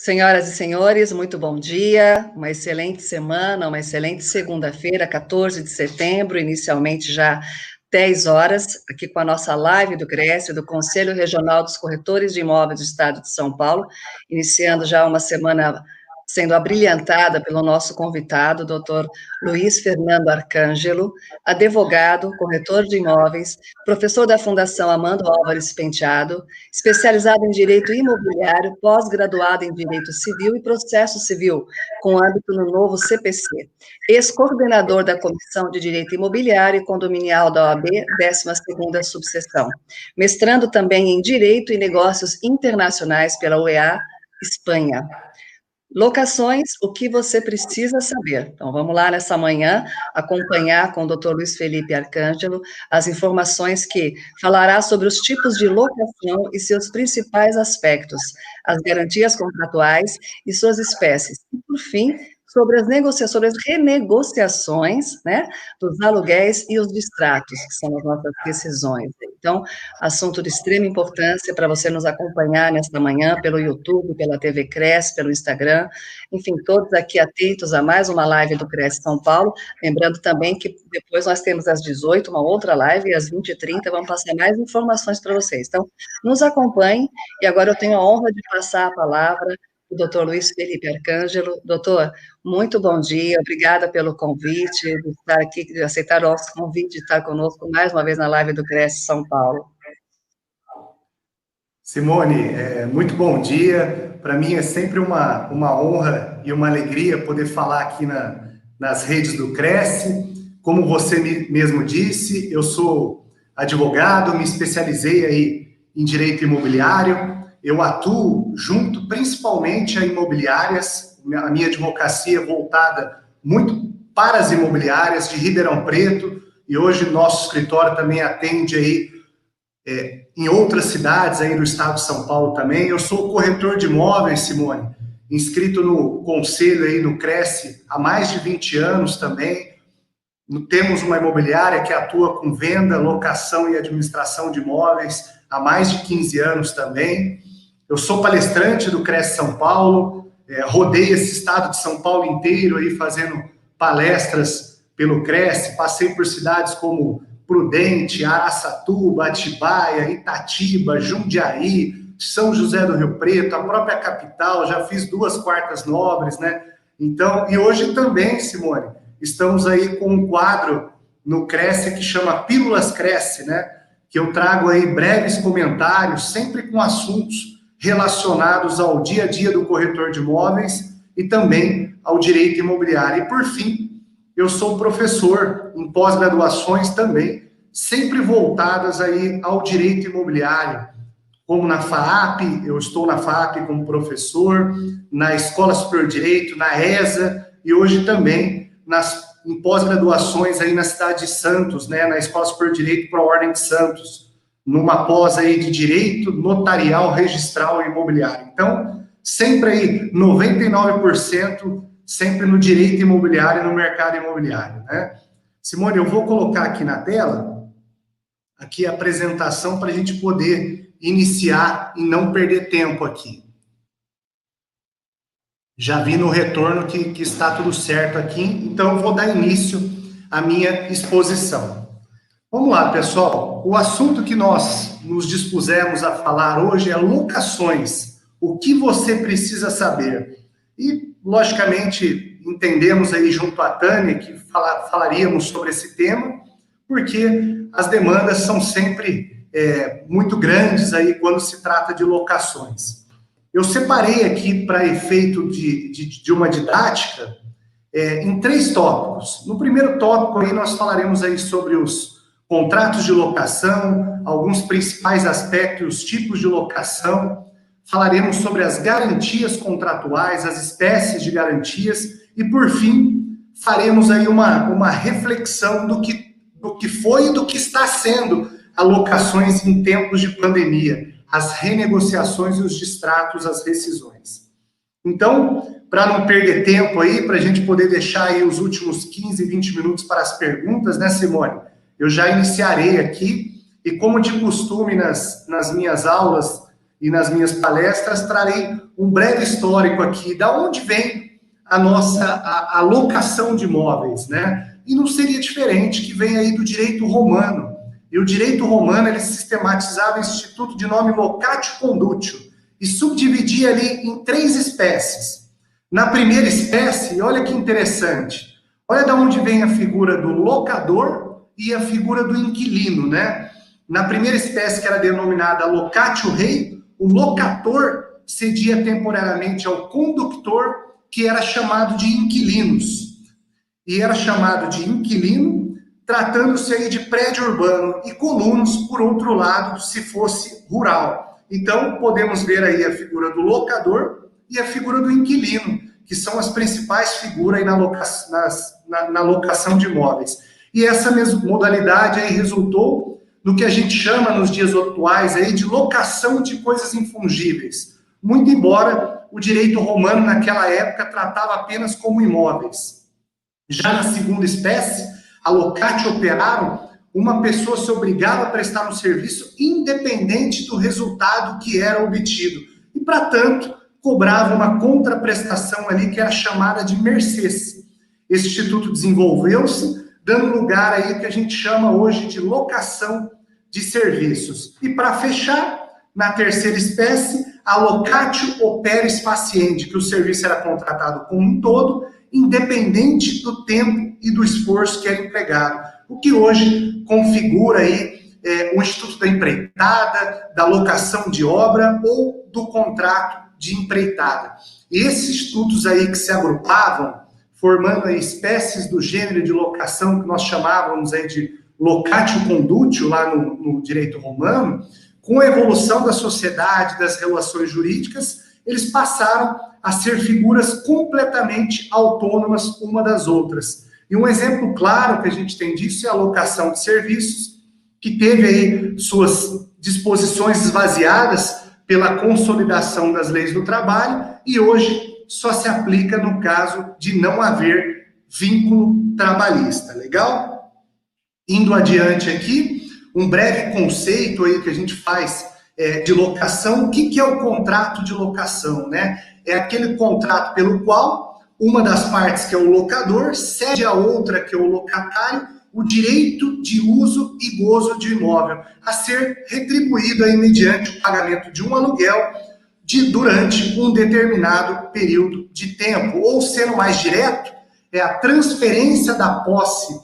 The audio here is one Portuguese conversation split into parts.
Senhoras e senhores, muito bom dia, uma excelente semana, uma excelente segunda-feira, 14 de setembro, inicialmente já 10 horas, aqui com a nossa live do CRES, do Conselho Regional dos Corretores de Imóveis do Estado de São Paulo, iniciando já uma semana sendo abrilhantada pelo nosso convidado, doutor Luiz Fernando Arcângelo, advogado, corretor de imóveis, professor da Fundação Amando Álvares Penteado, especializado em Direito Imobiliário, pós-graduado em Direito Civil e Processo Civil, com âmbito no novo CPC, ex-coordenador da Comissão de Direito Imobiliário e Condominial da OAB, 12ª Subseção, mestrando também em Direito e Negócios Internacionais pela UEA, Espanha. Locações, o que você precisa saber. Então, vamos lá nessa manhã acompanhar com o Dr. Luiz Felipe Arcângelo as informações que falará sobre os tipos de locação e seus principais aspectos, as garantias contratuais e suas espécies. E, por fim, sobre as negociações, renegociações, né, dos aluguéis e os distratos, que são as nossas decisões. Então, assunto de extrema importância para você nos acompanhar nesta manhã pelo YouTube, pela TV CRES, pelo Instagram, enfim, todos aqui atentos a mais uma live do CRES São Paulo, lembrando também que depois nós temos às 18 uma outra live, e às 20h30 vamos passar mais informações para vocês. Então, nos acompanhem, e agora eu tenho a honra de passar a palavra o doutor Luiz Felipe Arcângelo. Doutor, muito bom dia, obrigada pelo convite, de estar aqui, de aceitar o nosso convite, de estar conosco mais uma vez na live do CRES São Paulo. Simone, muito bom dia. Para mim é sempre uma honra e uma alegria poder falar aqui nas redes do CRES. Como você mesmo disse, eu sou advogado, me especializei aí em direito imobiliário. Eu atuo junto, principalmente a imobiliárias, a minha advocacia é voltada muito para as imobiliárias de Ribeirão Preto, e hoje nosso escritório também atende aí em outras cidades aí do estado de São Paulo também. Eu sou corretor de imóveis, Simone, inscrito no conselho aí do CRES há mais de 20 anos também. Temos uma imobiliária que atua com venda, locação e administração de imóveis há mais de 15 anos também. Eu sou palestrante do CRES São Paulo, rodei esse estado de São Paulo inteiro aí fazendo palestras pelo CRES, passei por cidades como Prudente, Araçatuba, Atibaia, Itatiba, Jundiaí, São José do Rio Preto, a própria capital, já fiz 2 quartas nobres, né? Então, e hoje também, Simone, estamos aí com um quadro no CRES que chama Pílulas CRES, né? Que eu trago aí breves comentários, sempre com assuntos relacionados ao dia a dia do corretor de imóveis e também ao direito imobiliário. E, por fim, eu sou professor em pós-graduações também, sempre voltadas aí ao direito imobiliário, como na FAAP, eu estou na FAAP como professor, na Escola Superior de Direito, na ESA, e hoje também em pós-graduações aí na cidade de Santos, né, na Escola Superior de Direito para a Ordem de Santos, numa pós aí de Direito Notarial, Registral e Imobiliário. Então, sempre aí, 99%, sempre no direito imobiliário e no mercado imobiliário, né? Simone, eu vou colocar aqui na tela, aqui a apresentação para a gente poder iniciar e não perder tempo aqui. Já vi no retorno que está tudo certo aqui, então eu vou dar início à minha exposição. Vamos lá, pessoal. O assunto que nós nos dispusemos a falar hoje é locações. O que você precisa saber? E, logicamente, entendemos aí junto à Tânia que falaríamos sobre esse tema, porque as demandas são sempre muito grandes aí quando se trata de locações. Eu separei aqui, para efeito de uma didática, em 3 tópicos. No primeiro tópico aí nós falaremos aí sobre os contratos de locação, alguns principais aspectos, tipos de locação. Falaremos sobre as garantias contratuais, as espécies de garantias e, por fim, faremos aí uma reflexão do que foi e do que está sendo alocações em tempos de pandemia, as renegociações e os distratos, as rescisões. Então, para não perder tempo aí, para a gente poder deixar aí os últimos 15, 20 minutos para as perguntas, né, Simone? Eu já iniciarei aqui, e como de costume nas minhas aulas e nas minhas palestras, trarei um breve histórico aqui, da onde vem a nossa a locação de imóveis, né? E não seria diferente, que vem aí do direito romano. E o direito romano, ele sistematizava o instituto de nome locatio condutio e subdividia ali em 3 espécies. Na primeira espécie, olha que interessante, olha de onde vem a figura do locador e a figura do inquilino, né? Na primeira espécie, que era denominada locatio rei, o locator cedia temporariamente ao conductor, que era chamado de inquilinos. E era chamado de inquilino, tratando-se aí de prédio urbano, e colunos, por outro lado, se fosse rural. Então, podemos ver aí a figura do locador e a figura do inquilino, que são as principais figuras aí na locação de imóveis. E essa mesma modalidade aí resultou no que a gente chama nos dias atuais aí de locação de coisas infungíveis, muito embora o direito romano naquela época tratava apenas como imóveis. Já na segunda espécie, a locatio operarum, uma pessoa se obrigava a prestar um serviço independente do resultado que era obtido e, para tanto, cobrava uma contraprestação ali que era chamada de mercês. Esse instituto desenvolveu-se, dando lugar aí que a gente chama hoje de locação de serviços. E para fechar, na terceira espécie, a locatio operis faciente, que o serviço era contratado como um todo, independente do tempo e do esforço que era empregado, o que hoje configura aí o Instituto da Empreitada, da locação de obra ou do contrato de empreitada. E esses institutos aí que se agrupavam, formando aí espécies do gênero de locação que nós chamávamos aí de locatio condutio, lá no direito romano, com a evolução da sociedade, das relações jurídicas, eles passaram a ser figuras completamente autônomas uma das outras. E um exemplo claro que a gente tem disso é a locação de serviços, que teve aí suas disposições esvaziadas pela consolidação das leis do trabalho e hoje só se aplica no caso de não haver vínculo trabalhista. Legal? Indo adiante aqui, um breve conceito aí que a gente faz de locação. O que é o contrato de locação, né? É aquele contrato pelo qual uma das partes, que é o locador, cede à outra, que é o locatário, o direito de uso e gozo de imóvel, a ser retribuído aí mediante o pagamento de um aluguel durante um determinado período de tempo. Ou, sendo mais direto, é a transferência da posse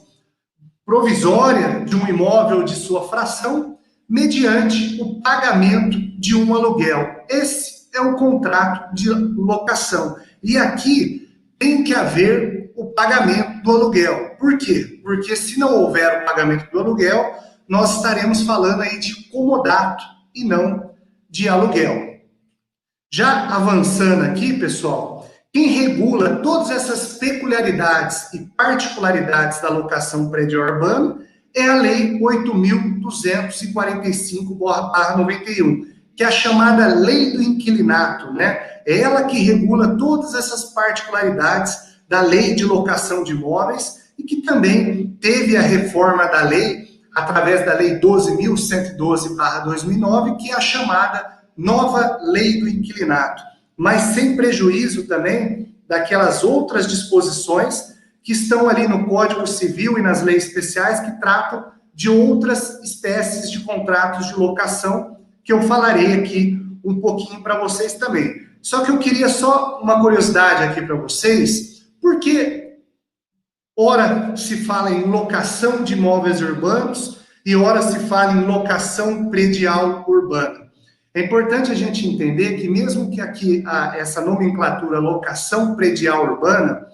provisória de um imóvel de sua fração mediante o pagamento de um aluguel. Esse é o contrato de locação. E aqui tem que haver o pagamento do aluguel. Por quê? Porque se não houver o pagamento do aluguel, nós estaremos falando aí de comodato e não de aluguel. Já avançando aqui, pessoal, quem regula todas essas peculiaridades e particularidades da locação predial urbana é a Lei 8.245/91, que é a chamada Lei do Inquilinato, né? É ela que regula todas essas particularidades da Lei de Locação de Imóveis e que também teve a reforma da lei através da Lei 12.112/2009, que é a chamada Nova Lei do Inquilinato, mas sem prejuízo também daquelas outras disposições que estão ali no Código Civil e nas leis especiais que tratam de outras espécies de contratos de locação, que eu falarei aqui um pouquinho para vocês também. Só que eu queria só uma curiosidade aqui para vocês, porque ora se fala em locação de imóveis urbanos e ora se fala em locação predial urbana. É importante a gente entender que mesmo que aqui essa nomenclatura locação predial urbana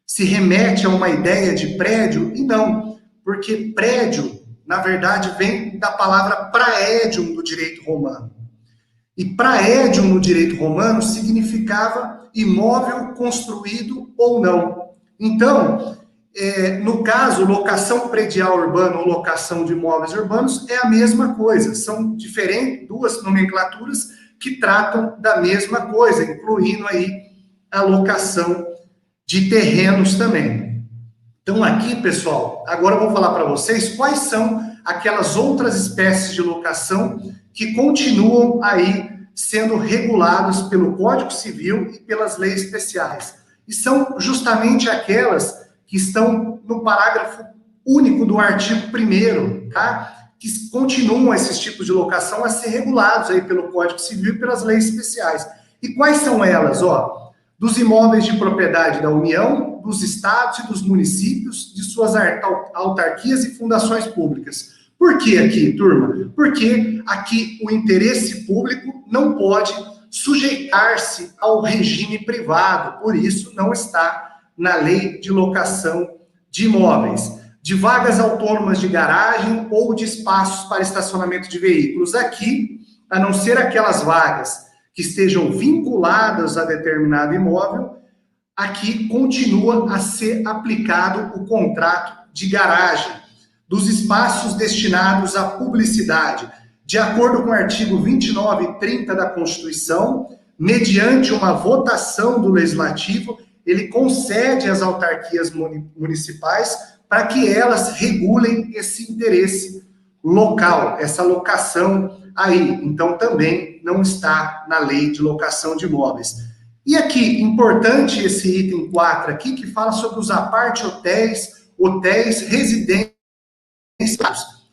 se remete a uma ideia de prédio, e não, porque prédio, na verdade, vem da palavra praedium do direito romano. E praedium no direito romano significava imóvel construído ou não. Então, no caso, locação predial urbana ou locação de imóveis urbanos é a mesma coisa. São diferentes, duas nomenclaturas que tratam da mesma coisa, incluindo aí a locação de terrenos também. Então aqui, pessoal, agora eu vou falar para vocês quais são aquelas outras espécies de locação que continuam aí sendo regulados pelo Código Civil e pelas leis especiais. E são justamente aquelas que estão no parágrafo único do artigo 1º, tá? Que continuam esses tipos de locação a ser regulados aí pelo Código Civil e pelas leis especiais. E quais são elas? Dos imóveis de propriedade da União, dos estados e dos municípios, de suas autarquias e fundações públicas. Por que aqui, turma? Porque aqui o interesse público não pode sujeitar-se ao regime privado, por isso não está na lei de locação de imóveis, de vagas autônomas de garagem ou de espaços para estacionamento de veículos. Aqui, a não ser aquelas vagas que estejam vinculadas a determinado imóvel, aqui continua a ser aplicado o contrato de garagem, dos espaços destinados à publicidade, de acordo com o artigo 29 e 30 da Constituição, mediante uma votação do Legislativo, ele concede às autarquias municipais para que elas regulem esse interesse local, essa locação aí. Então, também não está na lei de locação de imóveis. E aqui, importante esse item 4 aqui, que fala sobre os apart-hotéis, hotéis residências,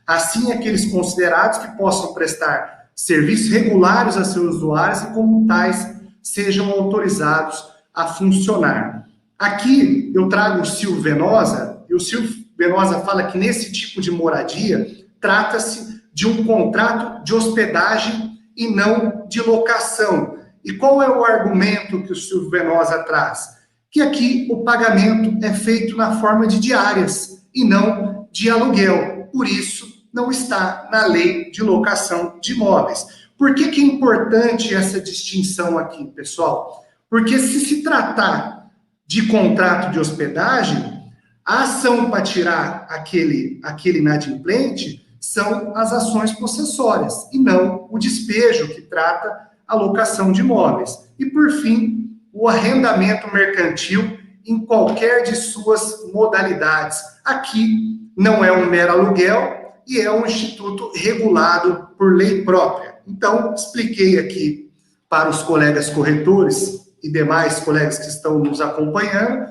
assim aqueles considerados que possam prestar serviços regulares a seus usuários e como tais sejam autorizados a funcionar. Aqui eu trago o Silvio Venosa, e o Silvio Venosa fala que nesse tipo de moradia trata-se de um contrato de hospedagem e não de locação. E qual é o argumento que o Silvio Venosa traz? Que aqui o pagamento é feito na forma de diárias e não de aluguel. Por isso, não está na lei de locação de imóveis. Por que que é importante essa distinção aqui, pessoal? Porque se tratar de contrato de hospedagem, a ação para tirar aquele inadimplente são as ações possessórias, e não o despejo, que trata a locação de imóveis. E, por fim, o arrendamento mercantil em qualquer de suas modalidades. Aqui não é um mero aluguel e é um instituto regulado por lei própria. Então, expliquei aqui para os colegas corretores e demais colegas que estão nos acompanhando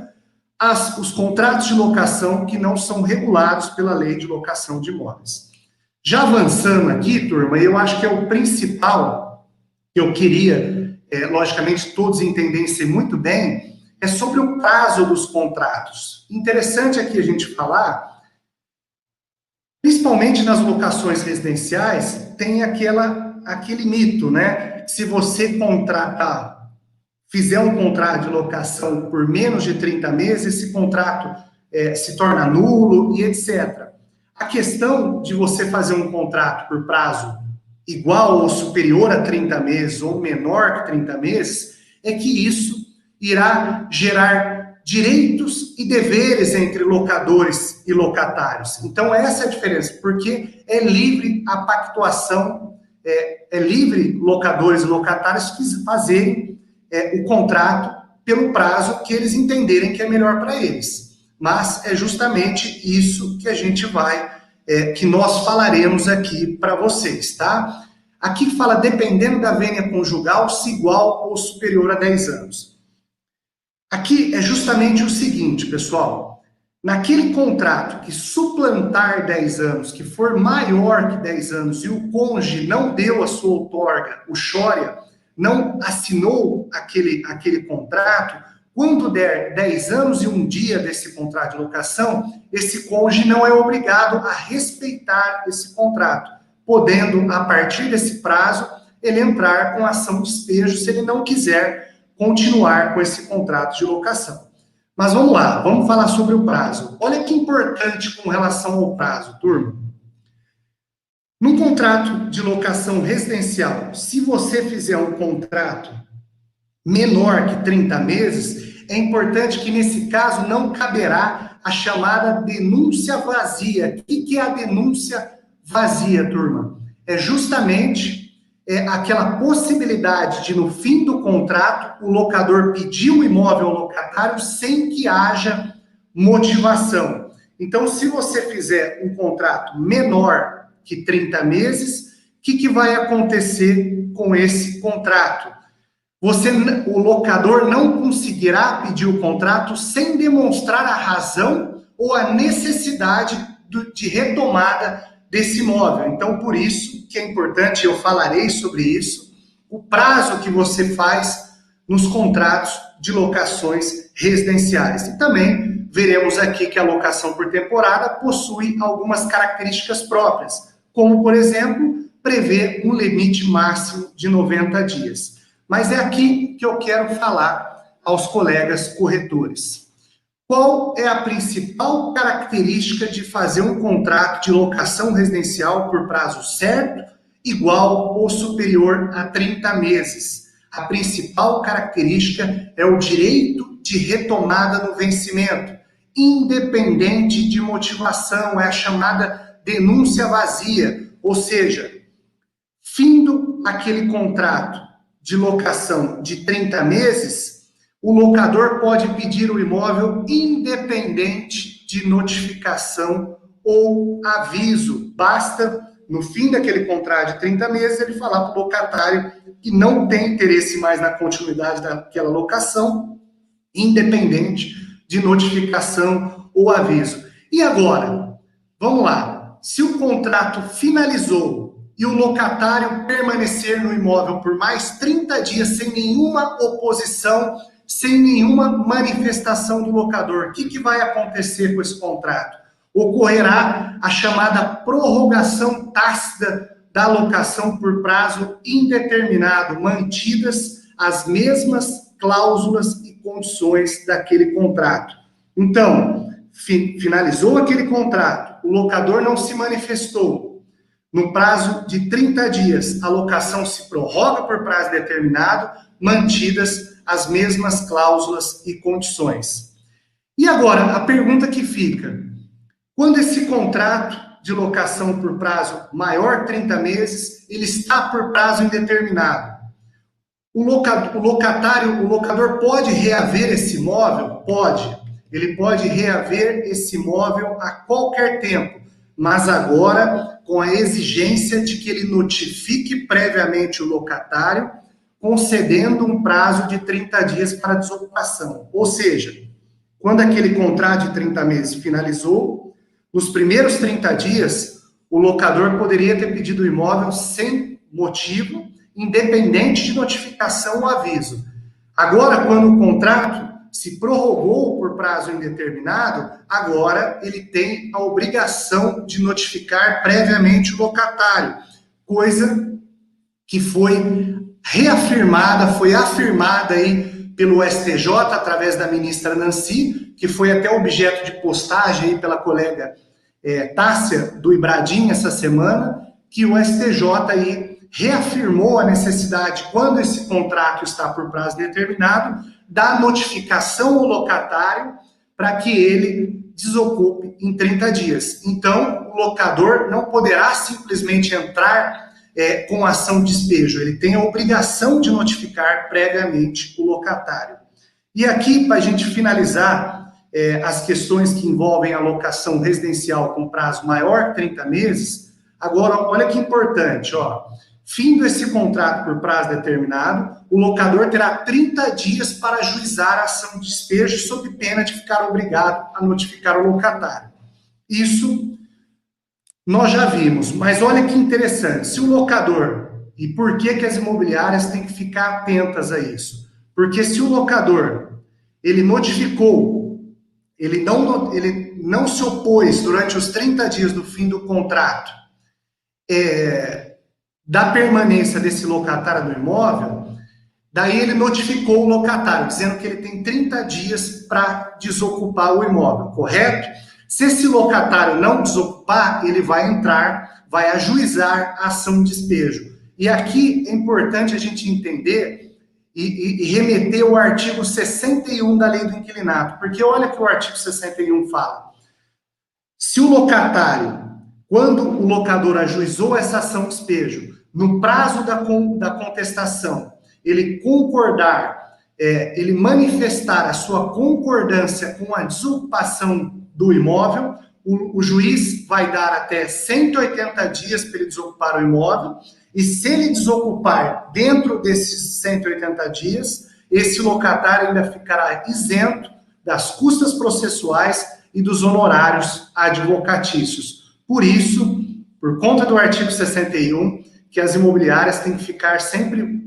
os contratos de locação que não são regulados pela lei de locação de imóveis. Já avançando aqui, turma, eu acho que é o principal que eu queria, logicamente, todos entendessem muito bem, é sobre o prazo dos contratos. Interessante aqui a gente falar, principalmente nas locações residenciais, tem aquele mito, né? Se você fizer um contrato de locação por menos de 30 meses, esse contrato se torna nulo e etc. A questão de você fazer um contrato por prazo igual ou superior a 30 meses ou menor que 30 meses, é que isso irá gerar direitos e deveres entre locadores e locatários. Então, essa é a diferença, porque é livre a pactuação, é livre locadores e locatários fazerem o contrato pelo prazo que eles entenderem que é melhor para eles. Mas é justamente isso que a gente que nós falaremos aqui para vocês, tá? Aqui fala, dependendo da vênia conjugal, se igual ou superior a 10 anos. Aqui é justamente o seguinte, pessoal. Naquele contrato que suplantar 10 anos, que for maior que 10 anos, e o cônjuge não deu a sua outorga, o xória, não assinou aquele contrato, quando der 10 anos e um dia desse contrato de locação, esse cônjuge não é obrigado a respeitar esse contrato, podendo, a partir desse prazo, ele entrar com ação de despejo se ele não quiser continuar com esse contrato de locação. Mas vamos lá, vamos falar sobre o prazo. Olha que importante com relação ao prazo, turma. Num contrato de locação residencial, se você fizer um contrato menor que 30 meses, é importante que, nesse caso, não caberá a chamada denúncia vazia. O que é a denúncia vazia, turma? É justamente aquela possibilidade de, no fim do contrato, o locador pedir o imóvel ao locatário sem que haja motivação. Então, se você fizer um contrato menor que 30 meses, o que vai acontecer com esse contrato. O locador não conseguirá pedir o contrato sem demonstrar a razão ou a necessidade de retomada desse imóvel. Então, por isso que é importante, eu falarei sobre isso, o prazo que você faz nos contratos de locações residenciais. E também veremos aqui que a locação por temporada possui algumas características próprias, como, por exemplo, prevê um limite máximo de 90 dias. Mas é aqui que eu quero falar aos colegas corretores. Qual é a principal característica de fazer um contrato de locação residencial por prazo certo, igual ou superior a 30 meses? A principal característica é o direito de retomada no vencimento, independente de motivação, é a chamada denúncia vazia, ou seja, findo aquele contrato de locação de 30 meses, o locador pode pedir o imóvel independente de notificação ou aviso. Basta, no fim daquele contrato de 30 meses, ele falar para o locatário que não tem interesse mais na continuidade daquela locação, independente de notificação ou aviso. E agora, vamos lá, se o contrato finalizou e o locatário permanecer no imóvel por mais 30 dias sem nenhuma oposição, sem nenhuma manifestação do locador, o que vai acontecer com esse contrato? Ocorrerá a chamada prorrogação tácita da locação por prazo indeterminado, mantidas as mesmas cláusulas e condições daquele contrato. Então, finalizou aquele contrato, o locador não se manifestou. No prazo de 30 dias, a locação se prorroga por prazo determinado, mantidas as mesmas cláusulas e condições. E agora, a pergunta que fica: quando esse contrato de locação por prazo maior 30 meses, ele está por prazo indeterminado, o locador pode reaver esse imóvel? Pode. Ele pode reaver esse imóvel a qualquer tempo, mas agora com a exigência de que ele notifique previamente o locatário, concedendo um prazo de 30 dias para desocupação. Ou seja, quando aquele contrato de 30 meses finalizou, nos primeiros 30 dias, o locador poderia ter pedido o imóvel sem motivo, independente de notificação ou aviso. Agora, quando o contrato se prorrogou por prazo indeterminado, agora ele tem a obrigação de notificar previamente o locatário, coisa que foi reafirmada, foi afirmada aí pelo STJ através da ministra Nancy, que foi até objeto de postagem aí pela colega Tássia do Ibradim essa semana, que o STJ aí reafirmou a necessidade, quando esse contrato está por prazo determinado, da notificação ao locatário para que ele desocupe em 30 dias. Então, o locador não poderá simplesmente entrar com ação de despejo, ele tem a obrigação de notificar previamente o locatário. E aqui, para a gente finalizar as questões que envolvem a locação residencial com prazo maior que 30 meses, agora, olha que importante, ó. Findo esse contrato por prazo determinado, o locador terá 30 dias para ajuizar a ação de despejo sob pena de ficar obrigado a notificar o locatário. Isso nós já vimos, mas olha que interessante, se o locador, e por que as imobiliárias têm que ficar atentas a isso? Porque se o locador, ele notificou, ele não se opôs durante os 30 dias do fim do contrato, da permanência desse locatário no imóvel, daí ele notificou o locatário, dizendo que ele tem 30 dias para desocupar o imóvel, correto? Se esse locatário não desocupar, ele vai entrar, vai ajuizar a ação de despejo. E aqui é importante a gente entender e remeter ao artigo 61 da Lei do Inquilinato, porque olha o que o artigo 61 fala. Se o locatário, quando o locador ajuizou essa ação de despejo, no prazo da contestação, ele concordar, ele manifestar a sua concordância com a desocupação do imóvel, o juiz vai dar até 180 dias para ele desocupar o imóvel, E se ele desocupar dentro desses 180 dias, esse locatário ainda ficará isento das custas processuais e dos honorários advocatícios. Por isso, por conta do artigo 61, que as imobiliárias têm que ficar sempre,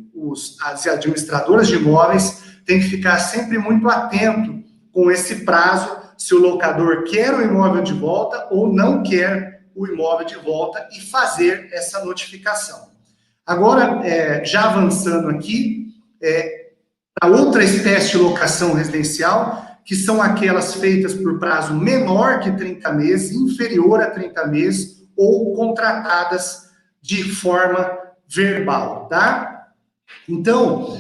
as administradoras de imóveis têm que ficar sempre muito atento com esse prazo, se o locador quer o imóvel de volta ou não quer o imóvel de volta e fazer essa notificação. Agora, já avançando aqui, a outra espécie de locação residencial, que são aquelas feitas por prazo menor que 30 meses, inferior a 30 meses, ou contratadas de forma verbal, tá? Então,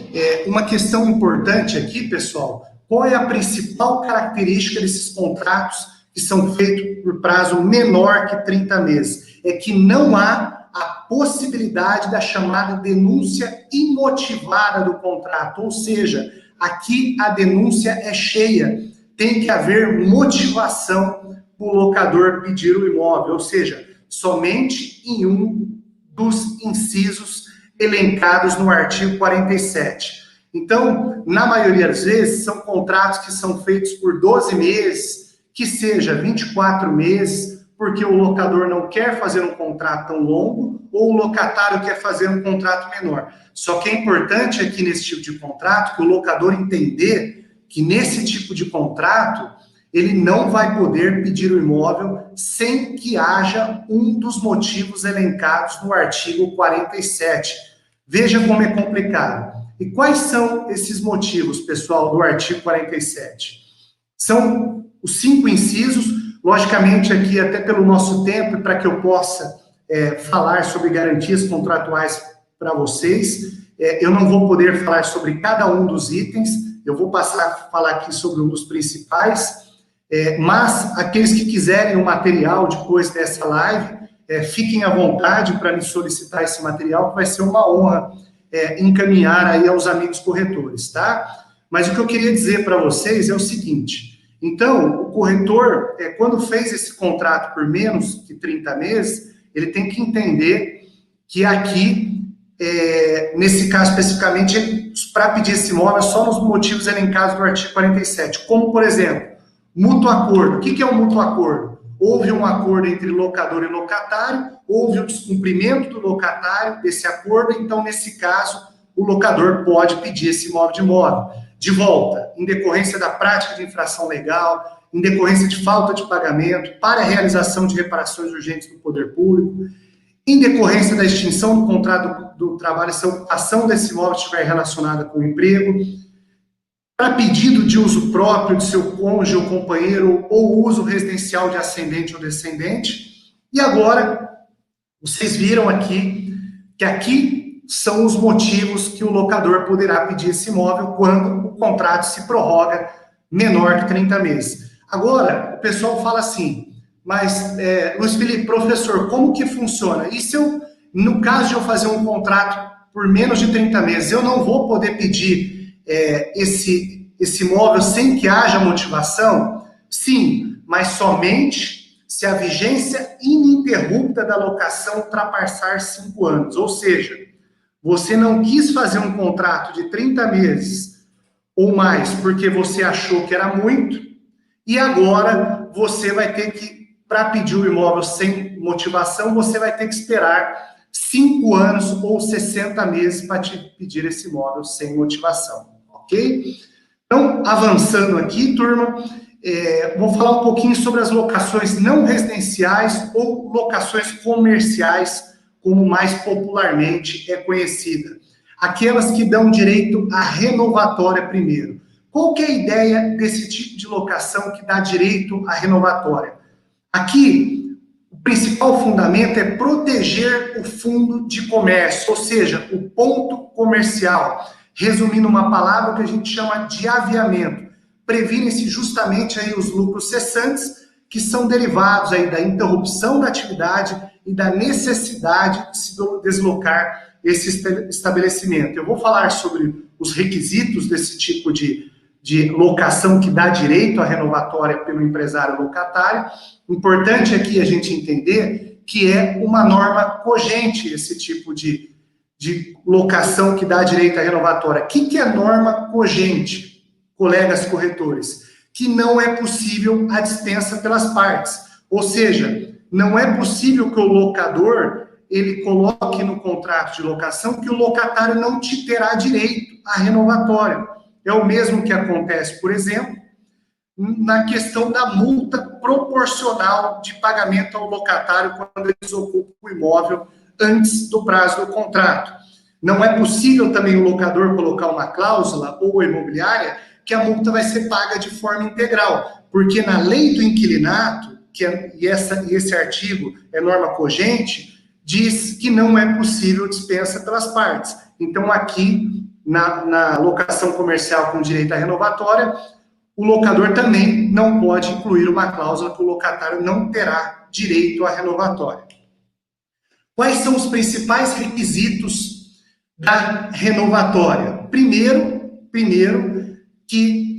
uma questão importante aqui, pessoal, qual é a principal característica desses contratos que são feitos por prazo menor que 30 meses? É que não há a possibilidade da chamada denúncia imotivada do contrato, ou seja, aqui a denúncia é cheia, tem que haver motivação para o locador pedir o imóvel, ou seja, somente em um dos incisos elencados no artigo 47. Então, na maioria das vezes, são contratos que são feitos por 12 meses, que seja 24 meses, porque o locador não quer fazer um contrato tão longo, ou o locatário quer fazer um contrato menor. Só que é importante aqui nesse tipo de contrato que o locador entender que nesse tipo de contrato ele não vai poder pedir o imóvel sem que haja um dos motivos elencados no artigo 47. Veja como é complicado. E quais são esses motivos, pessoal, do artigo 47? São os 5 incisos. Logicamente, aqui, até pelo nosso tempo, para que eu possa falar sobre garantias contratuais para vocês, eu não vou poder falar sobre cada um dos itens, eu vou passar a falar aqui sobre um dos principais, mas aqueles que quiserem o material depois dessa live, fiquem à vontade para me solicitar esse material, que vai ser uma honra encaminhar aí aos amigos corretores, tá? Mas o que eu queria dizer para vocês é o seguinte: então, o corretor, quando fez esse contrato por menos que 30 meses, ele tem que entender que aqui, nesse caso especificamente, para pedir esse imóvel, só nos motivos elencados no artigo 47, como, por exemplo, mútuo acordo. O que é um mútuo acordo? Houve um acordo entre locador e locatário, houve o descumprimento do locatário desse acordo, então, nesse caso, o locador pode pedir esse imóvel de volta, em decorrência da prática de infração legal, em decorrência de falta de pagamento, para a realização de reparações urgentes do poder público, em decorrência da extinção do contrato do trabalho, se a ocupação desse imóvel estiver relacionada com o emprego, para pedido de uso próprio de seu cônjuge ou companheiro, ou uso residencial de ascendente ou descendente. E agora, vocês viram aqui, que aqui são os motivos que o locador poderá pedir esse imóvel quando o contrato se prorroga menor que 30 meses. Agora, o pessoal fala assim, mas, Luiz Felipe, professor, como que funciona? E se eu, no caso de eu fazer um contrato por menos de 30 meses, eu não vou poder pedir esse imóvel sem que haja motivação? Sim, mas somente se a vigência ininterrupta da locação ultrapassar 5 anos. Ou seja, você não quis fazer um contrato de 30 meses ou mais porque você achou que era muito, e agora você vai ter que, para pedir o imóvel sem motivação, você vai ter que esperar 5 anos ou 60 meses para te pedir esse imóvel sem motivação, ok? Então, avançando aqui, turma, vou falar um pouquinho sobre as locações não residenciais ou locações comerciais, como mais popularmente é conhecida. Aquelas que dão direito à renovatória primeiro. Qual que é a ideia desse tipo de locação que dá direito à renovatória? Aqui, o principal fundamento é proteger o fundo de comércio, ou seja, o ponto comercial. Resumindo uma palavra que a gente chama de aviamento. Previnem-se justamente aí os lucros cessantes, que são derivados aí da interrupção da atividade e da necessidade de se deslocar esse estabelecimento. Eu vou falar sobre os requisitos desse tipo de locação que dá direito à renovatória pelo empresário locatário. Importante aqui a gente entender que é uma norma cogente esse tipo de de locação que dá direito à renovatória. O que é norma cogente, colegas corretores? Que não é possível a dispensa pelas partes. Ou seja, não é possível que o locador ele coloque no contrato de locação que o locatário não te terá direito à renovatória. É o mesmo que acontece, por exemplo, na questão da multa proporcional de pagamento ao locatário quando ele desocupa o imóvel antes do prazo do contrato. Não é possível também o locador colocar uma cláusula ou a imobiliária que a multa vai ser paga de forma integral, porque na lei do inquilinato, esse artigo é norma cogente, diz que não é possível dispensa pelas partes. Então, aqui, na locação comercial com direito à renovatória, o locador também não pode incluir uma cláusula que o locatário não terá direito à renovatória. Quais são os principais requisitos da renovatória? Primeiro que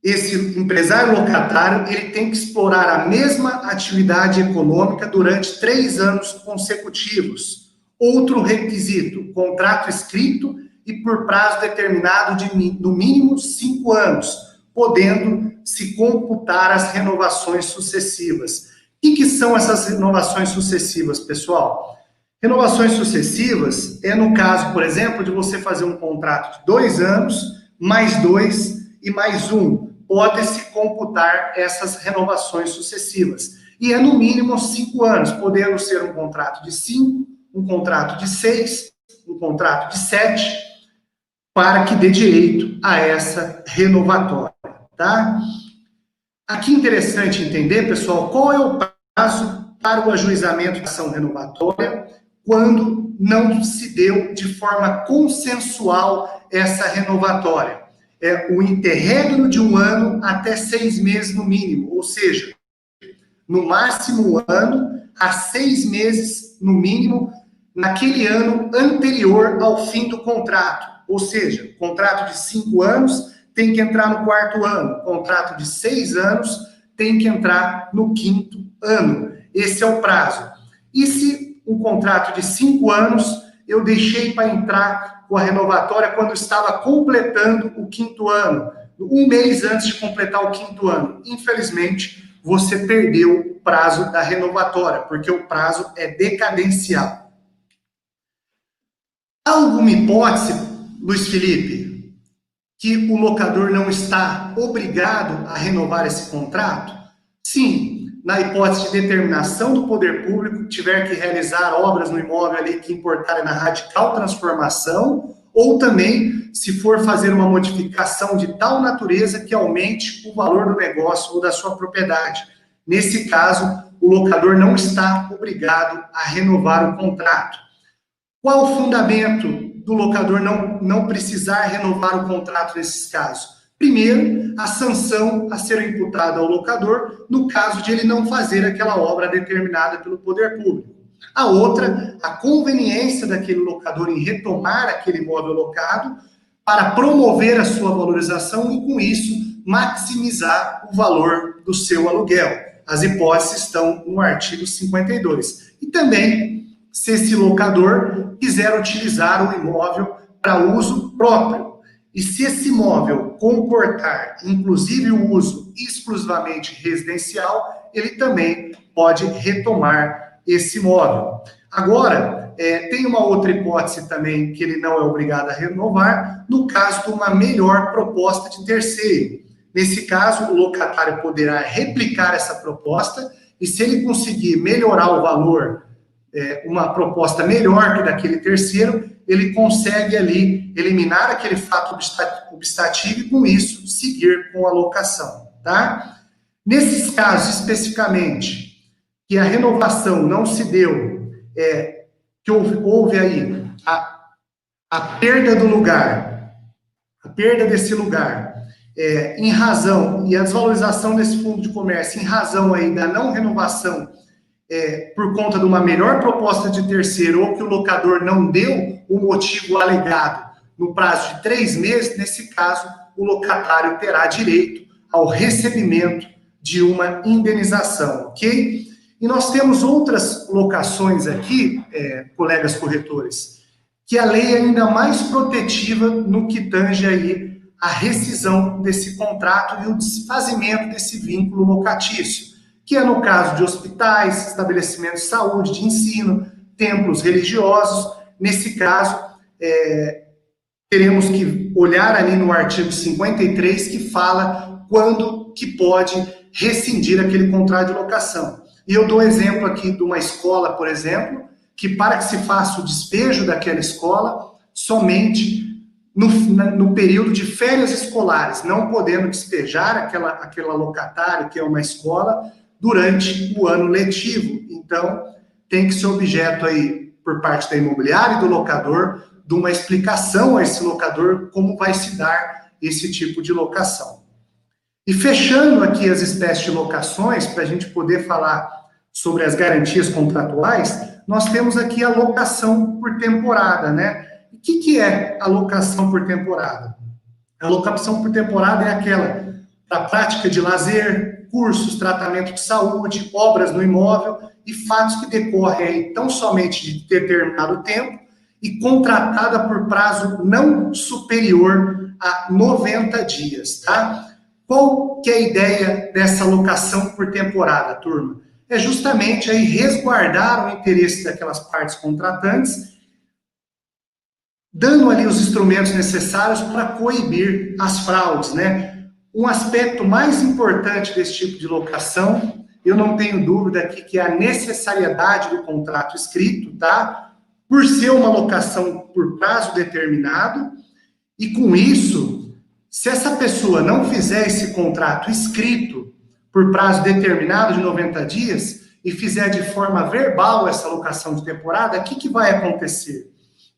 esse empresário locatário ele tem que explorar a mesma atividade econômica durante 3 anos consecutivos. Outro requisito, contrato escrito e por prazo determinado de no mínimo 5 anos, podendo se computar as renovações sucessivas. O que são essas renovações sucessivas, pessoal? Renovações sucessivas é no caso, por exemplo, de você fazer um contrato de 2 anos, mais 2 e mais 1. Pode-se computar essas renovações sucessivas. E é no mínimo 5 anos, podendo ser um contrato de 5, um contrato de 6, um contrato de 7, para que dê direito a essa renovatória, tá? Aqui interessante entender, pessoal, qual é o prazo para o ajuizamento da ação renovatória quando não se deu de forma consensual essa renovatória. É o interregno de 1 ano até 6 meses no mínimo, ou seja, no máximo 1 ano a 6 meses no mínimo naquele ano anterior ao fim do contrato. Ou seja, contrato de 5 anos tem que entrar no 4º ano, contrato de 6 anos tem que entrar no 5º ano. Esse é o prazo. E se um contrato de 5 anos eu deixei para entrar com a renovatória quando estava completando o 5º ano, 1 mês antes de completar o 5º ano? Infelizmente, você perdeu o prazo da renovatória, porque o prazo é decadencial. Há alguma hipótese, Luiz Felipe, que o locador não está obrigado a renovar esse contrato? Sim, na hipótese de determinação do poder público, tiver que realizar obras no imóvel ali que importarem na radical transformação, ou também se for fazer uma modificação de tal natureza que aumente o valor do negócio ou da sua propriedade. Nesse caso, o locador não está obrigado a renovar o contrato. Qual o fundamento do locador não precisar renovar o contrato nesses casos? Primeiro, a sanção a ser imputada ao locador no caso de ele não fazer aquela obra determinada pelo poder público. A outra, a conveniência daquele locador em retomar aquele imóvel locado para promover a sua valorização e, com isso, maximizar o valor do seu aluguel. As hipóteses estão no artigo 52. E também, se esse locador quiser utilizar o imóvel para uso próprio. E se esse imóvel comportar, inclusive, o uso exclusivamente residencial, ele também pode retomar esse imóvel. Agora, tem uma outra hipótese também que ele não é obrigado a renovar, no caso de uma melhor proposta de terceiro. Nesse caso, o locatário poderá replicar essa proposta e, se ele conseguir melhorar o valor, uma proposta melhor que daquele terceiro, ele consegue ali eliminar aquele fato obstativo e, com isso, seguir com a locação, tá? Nesses casos, especificamente, que a renovação não se deu, que houve aí a perda do lugar, a perda desse lugar, em razão, e a desvalorização desse fundo de comércio, em razão aí da não renovação, por conta de uma melhor proposta de terceiro, ou que o locador não deu o motivo alegado no prazo de 3 meses, nesse caso, o locatário terá direito ao recebimento de uma indenização, ok? E nós temos outras locações aqui, colegas corretores, que a lei é ainda mais protetiva no que tange aí a rescisão desse contrato e o desfazimento desse vínculo locatício, que é no caso de hospitais, estabelecimentos de saúde, de ensino, templos religiosos. Nesse caso, teremos que olhar ali no artigo 53, que fala quando que pode rescindir aquele contrato de locação. E eu dou exemplo aqui de uma escola, por exemplo, que para que se faça o despejo daquela escola, somente no período de férias escolares, não podendo despejar aquela locatária, que é uma escola, durante o ano letivo. Então, tem que ser objeto aí, por parte da imobiliária e do locador, de uma explicação a esse locador como vai se dar esse tipo de locação. E fechando aqui as espécies de locações, para a gente poder falar sobre as garantias contratuais, nós temos aqui a locação por temporada, né? O que é a locação por temporada? A locação por temporada é aquela da prática de lazer, cursos, tratamento de saúde, obras no imóvel e fatos que decorrem aí tão somente de determinado tempo e contratada por prazo não superior a 90 dias, tá? Qual que é a ideia dessa locação por temporada, turma? É justamente aí resguardar o interesse daquelas partes contratantes, dando ali os instrumentos necessários para coibir as fraudes, né? Um aspecto mais importante desse tipo de locação, eu não tenho dúvida aqui que é a necessariedade do contrato escrito, tá? Por ser uma locação por prazo determinado, e com isso, se essa pessoa não fizer esse contrato escrito por prazo determinado de 90 dias e fizer de forma verbal essa locação de temporada, o que vai acontecer?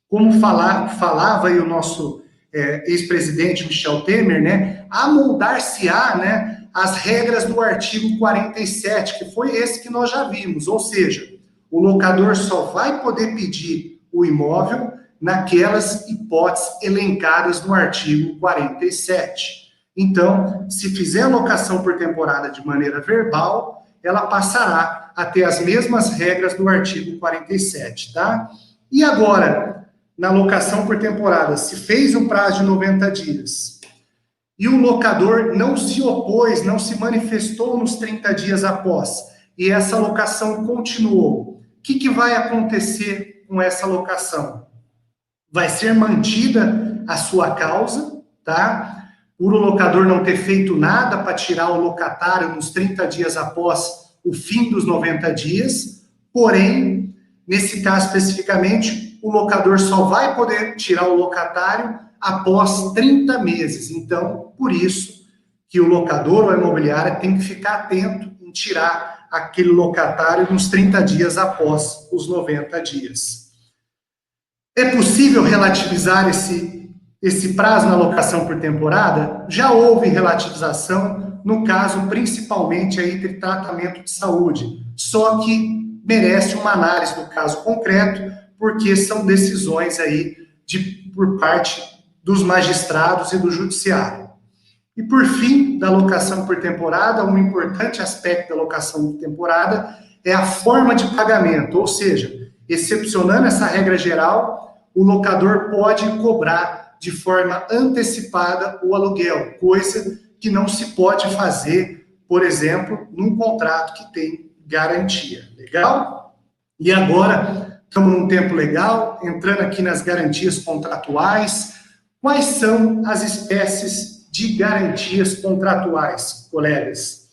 Como falava aí o nosso ex-presidente Michel Temer, né, amoldar-se-á, né, as regras do artigo 47, que foi esse que nós já vimos, ou seja, o locador só vai poder pedir o imóvel naquelas hipóteses elencadas no artigo 47. Então, se fizer a locação por temporada de maneira verbal, ela passará a ter as mesmas regras do artigo 47, tá? E agora, na locação por temporada, se fez um prazo de 90 dias e o locador não se opôs, não se manifestou nos 30 dias após, e essa locação continuou, o que vai acontecer com essa locação? Vai ser mantida a sua causa, tá? Por o locador não ter feito nada para tirar o locatário nos 30 dias após o fim dos 90 dias, porém, nesse caso especificamente, o locador só vai poder tirar o locatário após 30 meses. Então, por isso que o locador ou a imobiliária tem que ficar atento em tirar aquele locatário nos 30 dias após os 90 dias. É possível relativizar esse prazo na locação por temporada? Já houve relativização, no caso, principalmente aí de tratamento de saúde, só que merece uma análise do caso concreto, porque são decisões aí por parte dos magistrados e do judiciário. E por fim, da locação por temporada, um importante aspecto da locação por temporada é a forma de pagamento, ou seja, excepcionando essa regra geral, o locador pode cobrar de forma antecipada o aluguel, coisa que não se pode fazer, por exemplo, num contrato que tem garantia. Legal? E agora, estamos num tempo legal, entrando aqui nas garantias contratuais. Quais são as espécies de garantias contratuais, colegas?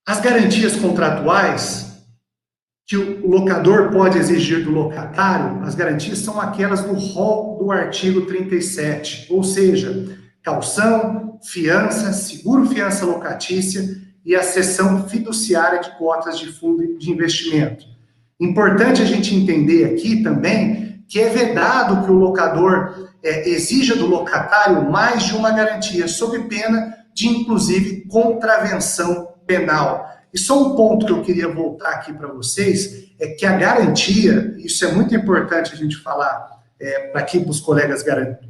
As garantias contratuais que o locador pode exigir do locatário, as garantias são aquelas do rol do artigo 37, ou seja, caução, fiança, seguro-fiança locatícia e a cessão fiduciária de cotas de fundo de investimento. Importante a gente entender aqui também que é vedado que o locador exija do locatário mais de uma garantia, sob pena de, inclusive, contravenção penal. E só um ponto que eu queria voltar aqui para vocês, é que a garantia, isso é muito importante a gente falar aqui para os colegas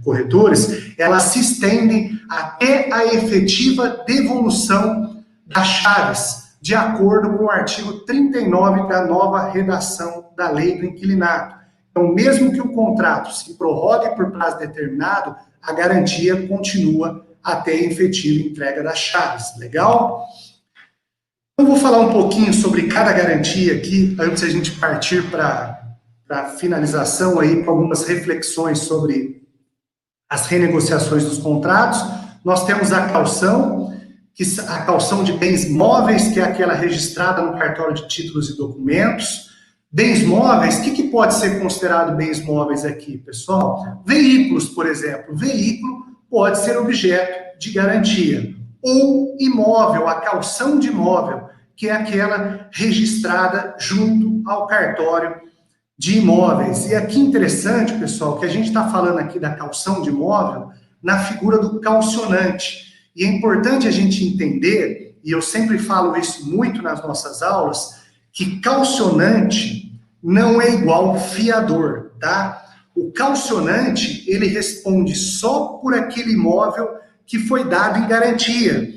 corretores, ela se estende até a efetiva devolução das chaves, de acordo com o artigo 39 da nova redação da lei do inquilinato, Então, mesmo que o contrato se prorrogue por prazo determinado, a garantia continua até a efetiva entrega das chaves. Legal? Eu vou falar um pouquinho sobre cada garantia aqui, antes de a gente partir para a finalização aí, com algumas reflexões sobre as renegociações dos contratos. Nós temos a caução de bens móveis, que é aquela registrada no cartório de títulos e documentos. Bens móveis, o que pode ser considerado bens móveis aqui, pessoal? Veículos, por exemplo. Veículo pode ser objeto de garantia. Ou imóvel, a caução de imóvel, que é aquela registrada junto ao cartório de imóveis. E aqui interessante, pessoal, que a gente está falando aqui da caução de imóvel na figura do calcionante. E é importante a gente entender, e eu sempre falo isso muito nas nossas aulas, que calcionante não é igual fiador, tá? O calcionante, ele responde só por aquele imóvel que foi dado em garantia.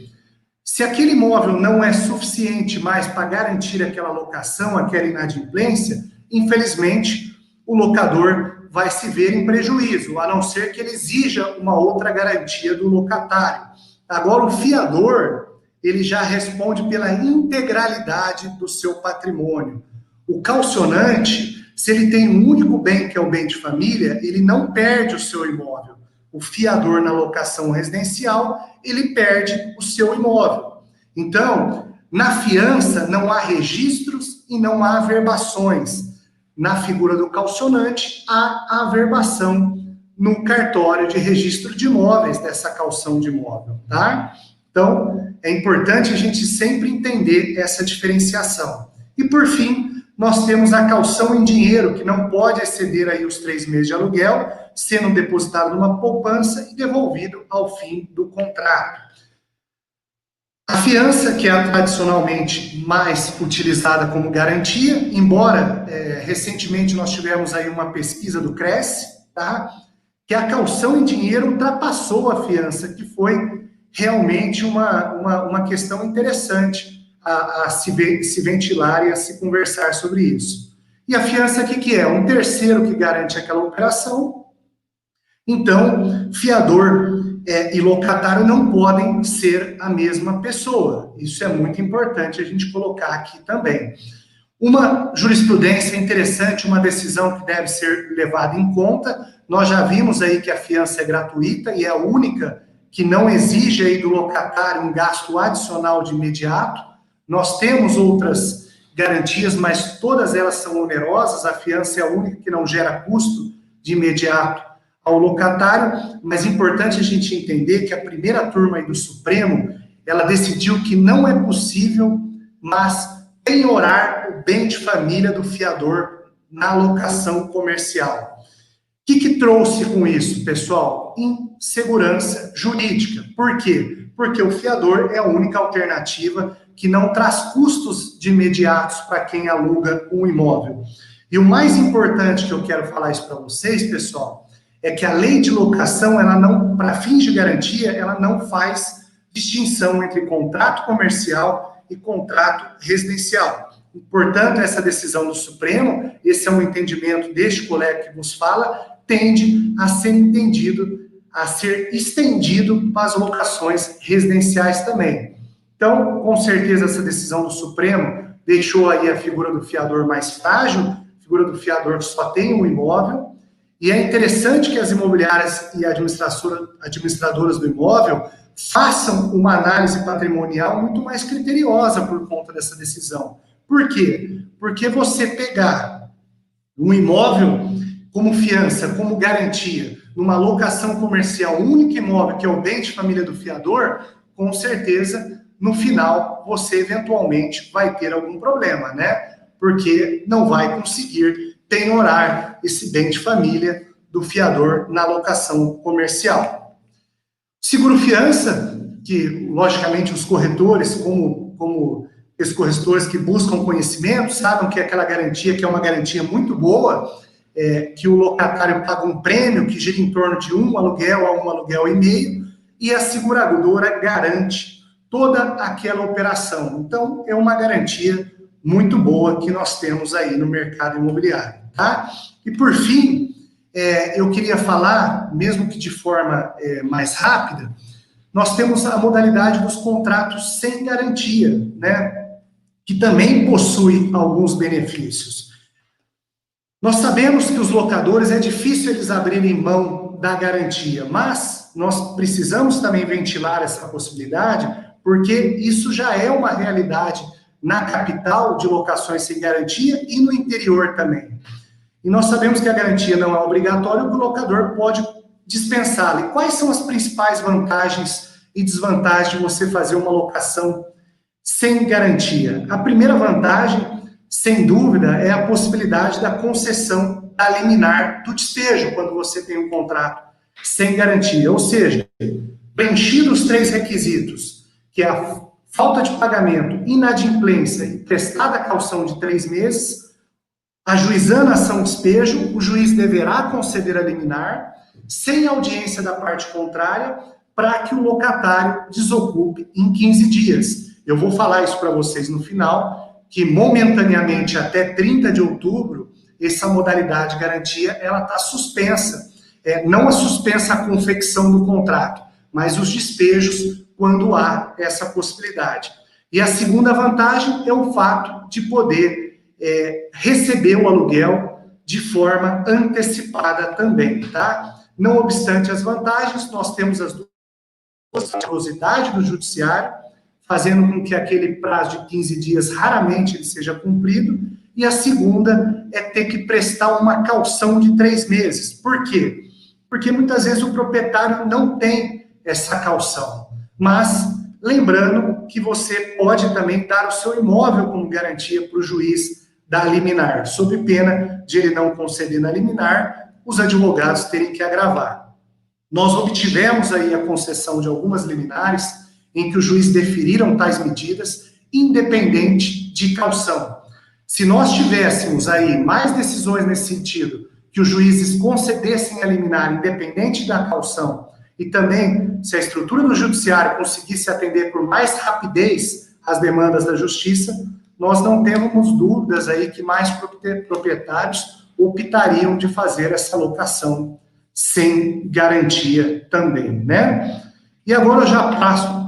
Se aquele imóvel não é suficiente mais para garantir aquela locação, aquela inadimplência, infelizmente, o locador vai se ver em prejuízo, a não ser que ele exija uma outra garantia do locatário. Agora, o fiador, ele já responde pela integralidade do seu patrimônio. O calcionante, se ele tem um único bem, que é o bem de família, ele não perde o seu imóvel. O fiador, na locação residencial, ele perde o seu imóvel. Então, na fiança, não há registros e não há averbações. Na figura do calcionante, há averbação no cartório de registro de imóveis dessa caução de imóvel, tá? Então, é importante a gente sempre entender essa diferenciação. E, por fim, nós temos a caução em dinheiro, que não pode exceder aí os 3 meses de aluguel, sendo depositado numa poupança e devolvido ao fim do contrato. A fiança, que é a tradicionalmente mais utilizada como garantia, embora recentemente nós tivemos aí uma pesquisa do Cresce, tá? Que a caução em dinheiro ultrapassou a fiança, que foi realmente uma questão interessante a se ventilar e a se conversar sobre isso. E a fiança, o que é? Um terceiro que garante aquela operação. Então, fiador e locatário não podem ser a mesma pessoa. Isso é muito importante a gente colocar aqui também. Uma jurisprudência interessante, uma decisão que deve ser levada em conta, nós já vimos aí que a fiança é gratuita e é a única que não exige aí do locatário um gasto adicional de imediato. Nós temos outras garantias, mas todas elas são onerosas, a fiança é a única que não gera custo de imediato ao locatário, mas é importante a gente entender que a primeira turma aí do Supremo, ela decidiu que não é possível, mas penhorar o bem de família do fiador na locação comercial. O que trouxe com isso, pessoal? Insegurança jurídica. Por quê? Porque o fiador é a única alternativa que não traz custos de imediatos para quem aluga um imóvel. E o mais importante que eu quero falar isso para vocês, pessoal, é que a lei de locação, ela não, para fins de garantia, ela não faz distinção entre contrato comercial e contrato residencial. Portanto, essa decisão do Supremo, esse é um entendimento deste colega que vos fala, tende a ser entendido, a ser estendido para as locações residenciais também. Então, com certeza, essa decisão do Supremo deixou aí a figura do fiador mais frágil, a figura do fiador que só tem um imóvel. E é interessante que as imobiliárias e administradoras do imóvel façam uma análise patrimonial muito mais criteriosa por conta dessa decisão. Por quê? Porque você pegar um imóvel como fiança, como garantia, numa locação comercial, um único imóvel, que é o bem de família do fiador, com certeza, no final, você eventualmente vai ter algum problema, né? Porque não vai conseguir penhorar esse bem de família do fiador na locação comercial. Seguro-fiança, que, logicamente, os corretores, como esses corretores que buscam conhecimento, sabem que é aquela garantia, que é uma garantia muito boa, que o locatário paga um prêmio que gira em torno de um aluguel a um aluguel e meio, e a seguradora garante toda aquela operação. Então, é uma garantia muito boa que nós temos aí no mercado imobiliário, tá? E, por fim, eu queria falar, mesmo que de forma mais rápida, nós temos a modalidade dos contratos sem garantia, né? Que também possui alguns benefícios. Nós sabemos que os locadores, é difícil eles abrirem mão da garantia, mas nós precisamos também ventilar essa possibilidade, porque isso já é uma realidade na capital de locações sem garantia e no interior também. E nós sabemos que a garantia não é obrigatória, o locador pode dispensá-la. E quais são as principais vantagens e desvantagens de você fazer uma locação sem garantia? A primeira vantagem, sem dúvida, é a possibilidade da concessão da liminar do despejo, quando você tem um contrato sem garantia. Ou seja, preenchidos os 3 requisitos, que é a falta de pagamento, inadimplência e prestada caução de 3 meses, ajuizando a ação de despejo, o juiz deverá conceder a liminar, sem audiência da parte contrária, para que o locatário desocupe em 15 dias. Eu vou falar isso para vocês no final, que momentaneamente até 30 de outubro, essa modalidade de garantia, ela está suspensa. Não é suspensa a confecção do contrato, mas os despejos quando há essa possibilidade. E a segunda vantagem é o fato de poder receber o aluguel de forma antecipada também, tá? Não obstante as vantagens, nós temos as duas, a velocidade do judiciário, fazendo com que aquele prazo de 15 dias raramente ele seja cumprido, e a segunda é ter que prestar uma caução de 3 meses. Por quê? Porque muitas vezes o proprietário não tem essa caução, mas lembrando que você pode também dar o seu imóvel como garantia para o juiz da liminar, sob pena de ele não conceder na liminar, os advogados terem que agravar. Nós obtivemos aí a concessão de algumas liminares em que os juízes deferiram tais medidas, independente de caução. Se nós tivéssemos aí mais decisões nesse sentido, que os juízes concedessem a liminar independente da caução, e também se a estrutura do judiciário conseguisse atender por mais rapidez as demandas da justiça, nós não temos dúvidas aí que mais proprietários optariam de fazer essa locação sem garantia também, né? E agora eu já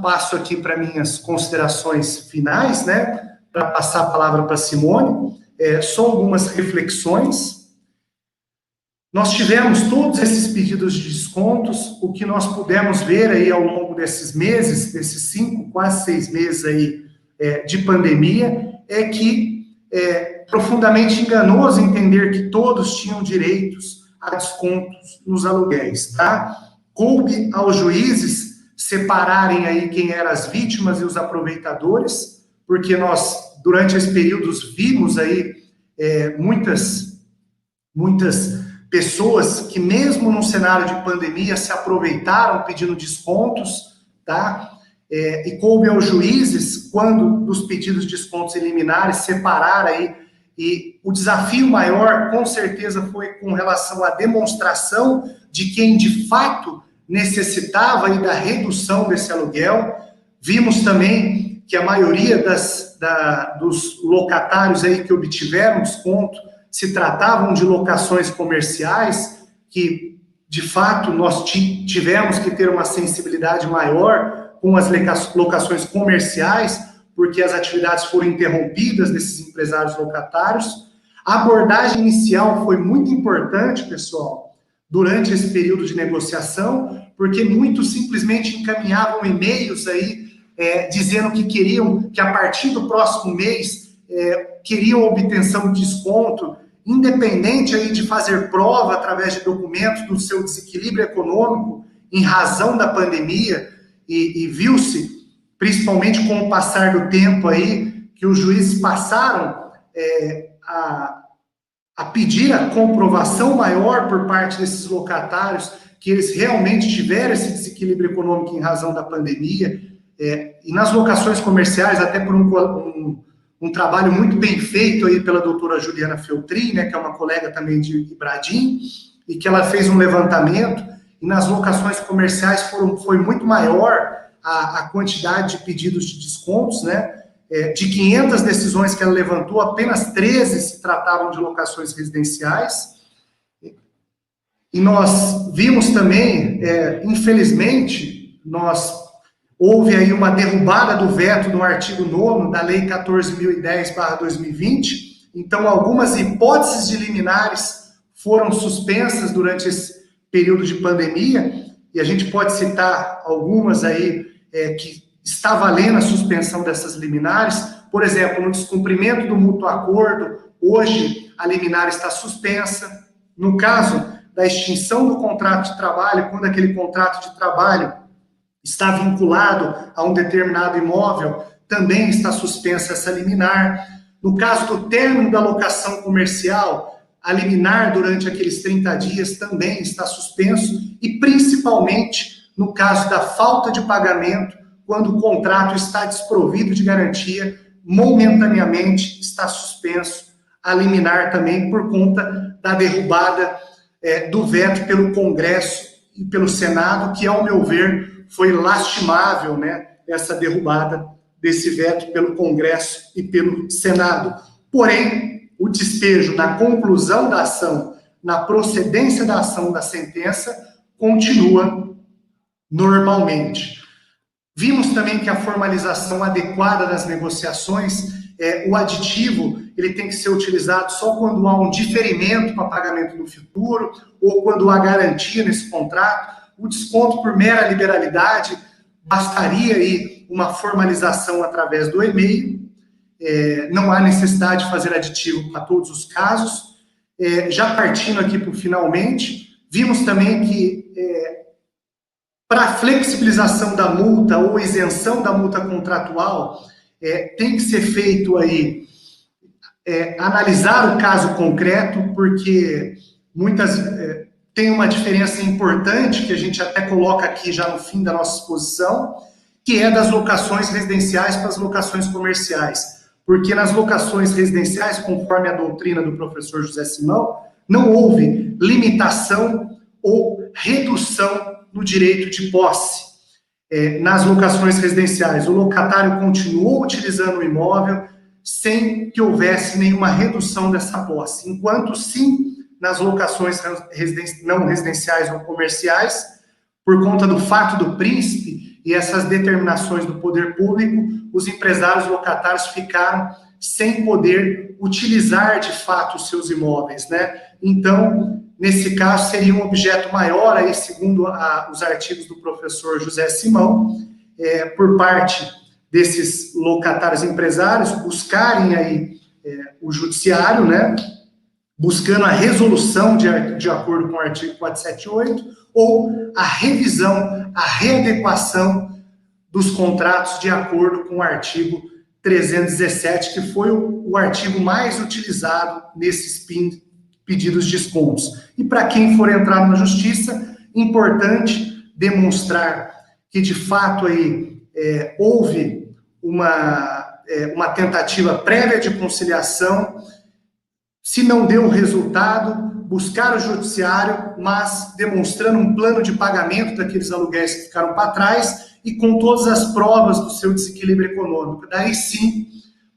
passo aqui para minhas considerações finais, né? Para passar a palavra para Simone, só algumas reflexões. Nós tivemos todos esses pedidos de descontos, o que nós pudemos ver aí ao longo desses meses, desses 5, quase 6 meses aí de pandemia, é que é profundamente enganoso entender que todos tinham direitos a descontos nos aluguéis, tá? Coube aos juízes separarem aí quem eram as vítimas e os aproveitadores, porque nós, durante esse período, vimos aí muitas pessoas que, mesmo num cenário de pandemia, se aproveitaram pedindo descontos, tá? E coube aos juízes, quando dos pedidos de descontos liminares, separar aí, e o desafio maior, com certeza, foi com relação à demonstração de quem, de fato, necessitava aí da redução desse aluguel. Vimos também que a maioria dos locatários aí que obtiveram desconto se tratavam de locações comerciais, que, de fato, nós tivemos que ter uma sensibilidade maior com as locações comerciais, porque as atividades foram interrompidas desses empresários locatários. A abordagem inicial foi muito importante, pessoal, durante esse período de negociação, porque muitos simplesmente encaminhavam e-mails aí, dizendo que queriam, que a partir do próximo mês, queriam obtenção de desconto, independente aí de fazer prova através de documentos do seu desequilíbrio econômico em razão da pandemia, e viu-se, principalmente com o passar do tempo aí, que os juízes passaram a pedir a comprovação maior por parte desses locatários que eles realmente tiveram esse desequilíbrio econômico em razão da pandemia, e nas locações comerciais, até por um trabalho muito bem feito aí pela doutora Juliana Feltrin, né, que é uma colega também de Ibradim, e que ela fez um levantamento, e nas locações comerciais foi muito maior a quantidade de pedidos de descontos, né, de 500 decisões que ela levantou, apenas 13 se tratavam de locações residenciais. E nós vimos também, infelizmente, houve aí uma derrubada do veto no artigo 9º da Lei 14.010/2020. Então, algumas hipóteses de liminares foram suspensas durante esse período de pandemia, e a gente pode citar algumas aí que está valendo a suspensão dessas liminares. Por exemplo, no descumprimento do mútuo acordo, hoje a liminar está suspensa. No caso da extinção do contrato de trabalho, quando aquele contrato de trabalho está vinculado a um determinado imóvel, também está suspensa essa liminar. No caso do término da locação comercial, a liminar durante aqueles 30 dias também está suspenso, e principalmente no caso da falta de pagamento, quando o contrato está desprovido de garantia, momentaneamente está suspenso a liminar também por conta da derrubada do veto pelo Congresso e pelo Senado, que, ao meu ver, foi lastimável, né, essa derrubada desse veto pelo Congresso e pelo Senado. Porém, o despejo na conclusão da ação, na procedência da ação da sentença, continua normalmente. Vimos também que a formalização adequada das negociações, o aditivo, ele tem que ser utilizado só quando há um diferimento para pagamento no futuro, ou quando há garantia nesse contrato. O desconto por mera liberalidade, bastaria aí uma formalização através do e-mail, não há necessidade de fazer aditivo para todos os casos. Já partindo aqui para o finalmente, vimos também que para a flexibilização da multa ou isenção da multa contratual, tem que ser feito aí, analisar o caso concreto, porque tem uma diferença importante, que a gente até coloca aqui já no fim da nossa exposição, que é das locações residenciais para as locações comerciais. Porque nas locações residenciais, conforme a doutrina do professor José Simão, não houve limitação ou redução no direito de posse. Nas locações residenciais, o locatário continuou utilizando o imóvel sem que houvesse nenhuma redução dessa posse. Enquanto, sim, nas locações não residenciais ou comerciais, por conta do fato do príncipe e essas determinações do poder público, os empresários locatários ficaram sem poder utilizar de fato os seus imóveis, né? Então, nesse caso, seria um objeto maior, aí, segundo os artigos do professor José Simão, por parte desses locatários empresários, buscarem aí o judiciário, né? Buscando a resolução de acordo com o artigo 478, ou a revisão, a readequação dos contratos de acordo com o artigo 317, que foi o artigo mais utilizado nesses pedidos de descontos. E para quem for entrar na justiça, importante demonstrar que, de fato, aí, houve uma tentativa prévia de conciliação. Se não deu resultado, buscar o judiciário, mas demonstrando um plano de pagamento daqueles aluguéis que ficaram para trás e com todas as provas do seu desequilíbrio econômico. Daí sim,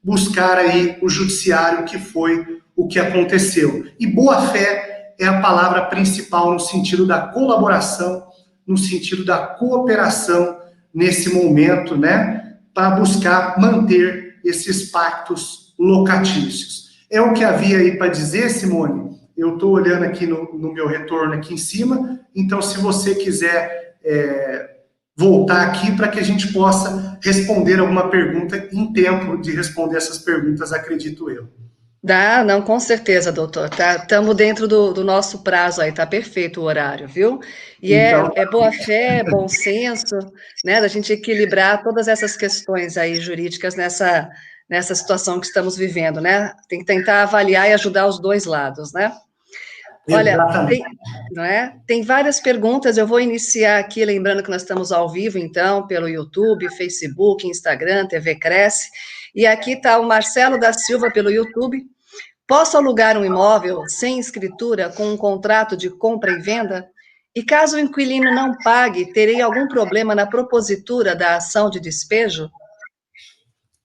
buscar aí o judiciário, que foi o que aconteceu. E boa-fé é a palavra principal no sentido da colaboração, no sentido da cooperação nesse momento, né, para buscar manter esses pactos locatícios. É o que havia aí para dizer, Simone. Eu estou olhando aqui no meu retorno aqui em cima, então se você quiser voltar aqui para que a gente possa responder alguma pergunta em tempo de responder essas perguntas, acredito eu. Dá, não, com certeza, doutor. Estamos dentro do nosso prazo aí, tá perfeito o horário, viu? E então, é boa fé, é bom senso, né, da gente equilibrar todas essas questões aí jurídicas nessa situação que estamos vivendo, né? Tem que tentar avaliar e ajudar os dois lados, né? Olha, tem várias perguntas, eu vou iniciar aqui, lembrando que nós estamos ao vivo, então, pelo YouTube, Facebook, Instagram, TV Cresce, e aqui está o Marcelo da Silva pelo YouTube. Posso alugar um imóvel sem escritura com um contrato de compra e venda? E caso o inquilino não pague, terei algum problema na propositura da ação de despejo?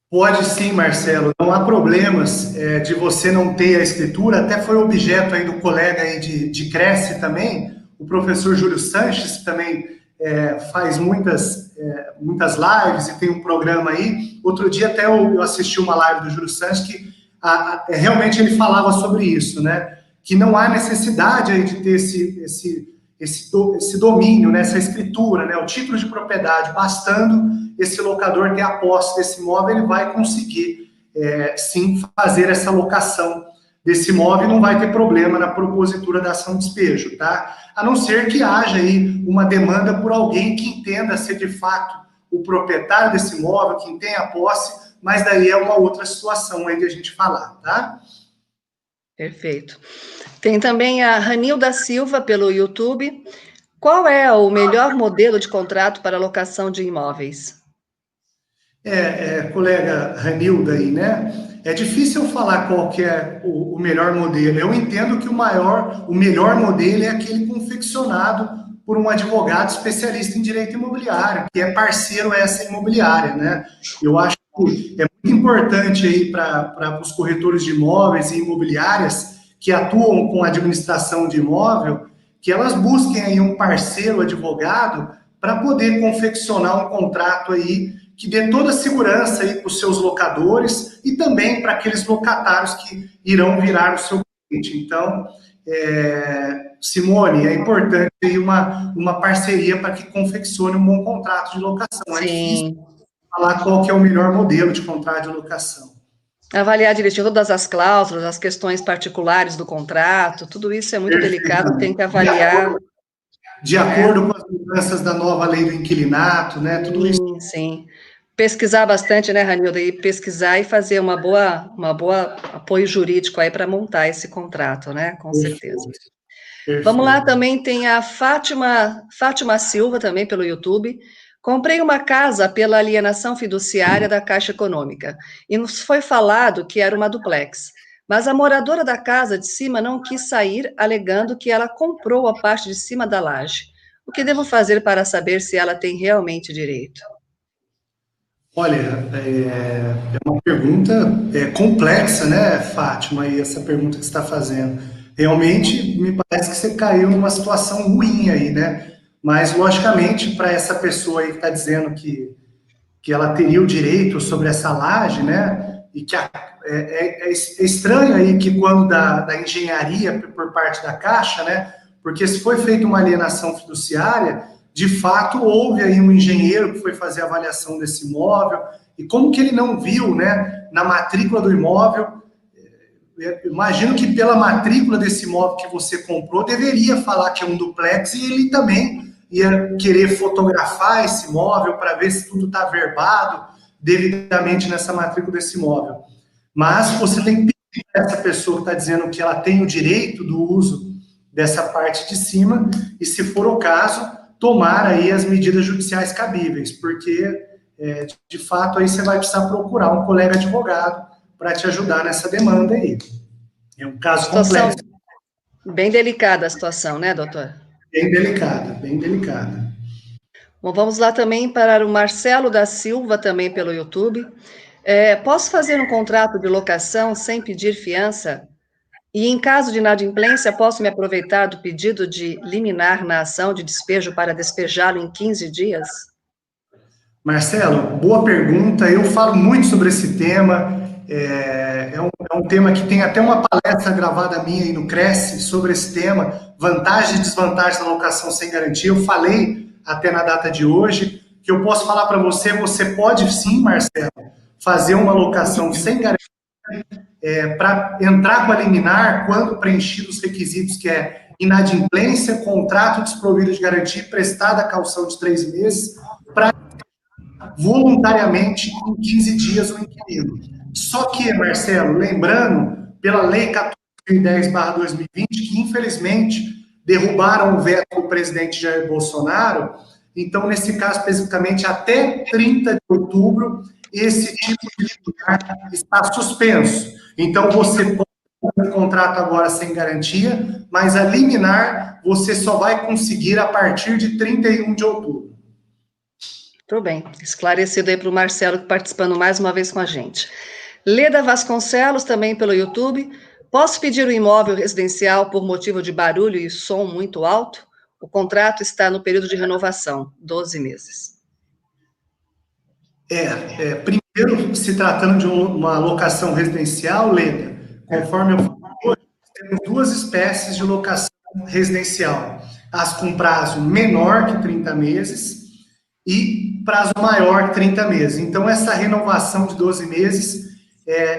Pode sim, Marcelo, não há problemas de você não ter a escritura, até foi objeto aí do colega aí de Cresce também, o professor Júlio Sanches também faz muitas lives e tem um programa aí. Outro dia até eu assisti uma live do Júlio Sanches que realmente ele falava sobre isso, né? Que não há necessidade aí de ter esse domínio, né? Essa escritura, né? O título de propriedade, bastando esse locador ter a posse desse imóvel, ele vai conseguir, sim, fazer essa locação desse imóvel e não vai ter problema na propositura da ação de despejo, tá? A não ser que haja aí uma demanda por alguém que entenda ser de fato o proprietário desse imóvel, quem tem a posse, mas daí é uma outra situação aí de a gente falar, tá? Perfeito. Tem também a Ranilda Silva pelo YouTube. Qual é o melhor modelo de contrato para locação de imóveis? Colega Ranilda aí, né? É difícil eu falar qual que é o melhor modelo. Eu entendo que o melhor modelo é aquele confeccionado por um advogado especialista em direito imobiliário, que é parceiro essa imobiliária, né? Eu acho que é muito importante aí para os corretores de imóveis e imobiliárias que atuam com administração de imóvel, que elas busquem aí um parceiro advogado para poder confeccionar um contrato aí que dê toda a segurança aí para os seus locadores e também para aqueles locatários que irão virar o seu cliente. Então, Simone, é importante aí uma parceria para que confeccione um bom contrato de locação. É difícil Sim. falar qual que é o melhor modelo de contrato de locação. Avaliar direitinho todas as cláusulas, as questões particulares do contrato, tudo isso é muito delicado, tem que avaliar. De acordo com as mudanças da nova lei do inquilinato, né? Tudo isso. Sim, sim. Pesquisar bastante, né, Ranilda? E pesquisar e fazer uma boa apoio jurídico aí para montar esse contrato, né? Com certeza. Perfeito, Vamos lá, perfeito. também tem a Fátima Silva, também pelo YouTube. Comprei uma casa pela alienação fiduciária da Caixa Econômica e nos foi falado que era uma duplex. Mas a moradora da casa de cima não quis sair, alegando que ela comprou a parte de cima da laje. O que devo fazer para saber se ela tem realmente direito? Olha, uma pergunta complexa, né, Fátima, e essa pergunta que você está fazendo. Realmente, me parece que você caiu numa situação ruim aí, né? Mas, logicamente, para essa pessoa aí que está dizendo que ela teria o direito sobre essa laje, né? E que é estranho aí que quando da engenharia por parte da Caixa, né? Porque se foi feita uma alienação fiduciária, de fato houve aí um engenheiro que foi fazer a avaliação desse imóvel, e como que ele não viu, né? Na matrícula do imóvel, imagino que pela matrícula desse imóvel que você comprou, deveria falar que é um duplex e ele também ia querer fotografar esse imóvel para ver se tudo está verbado devidamente nessa matrícula desse imóvel. Mas você tem que pedir para essa pessoa que está dizendo que ela tem o direito do uso dessa parte de cima e, se for o caso, tomar aí as medidas judiciais cabíveis, porque, de fato, aí você vai precisar procurar um colega advogado para te ajudar nessa demanda aí. É um caso Situação complexo. bem delicada a situação, né, doutor? Bem delicada, bem delicada. Bom, vamos lá também para o Marcelo da Silva, também pelo YouTube. Posso fazer um contrato de locação sem pedir fiança? E, em caso de inadimplência, posso me aproveitar do pedido de liminar na ação de despejo para despejá-lo em 15 dias? Marcelo, boa pergunta. Eu falo muito sobre esse tema. É um tema que tem até uma palestra gravada minha aí no Cresce sobre esse tema, vantagens e desvantagens da locação sem garantia. Eu falei até na data de hoje que eu posso falar para você, você pode sim, Marcelo, fazer uma locação sem garantia para entrar com a liminar quando preenchidos os requisitos que é inadimplência, contrato desprovido de garantia prestada a caução de 3 meses, para voluntariamente em 15 dias o inquilino. Só que, Marcelo, lembrando, pela Lei 14.010/2020, que infelizmente derrubaram o veto do presidente Jair Bolsonaro, então, nesse caso especificamente, até 30 de outubro, esse tipo de liminar está suspenso. Então, você pode fazer um contrato agora sem garantia, mas a liminar você só vai conseguir a partir de 31 de outubro. Tudo bem, esclarecido aí para o Marcelo, participando mais uma vez com a gente. Leda Vasconcelos, também pelo YouTube. Posso pedir o imóvel residencial por motivo de barulho e som muito alto? O contrato está no período de renovação, 12 meses. Primeiro, se tratando de uma locação residencial, Leda, conforme eu falei, temos duas espécies de locação residencial. As com prazo menor que 30 meses e prazo maior que 30 meses. Então, essa renovação de 12 meses,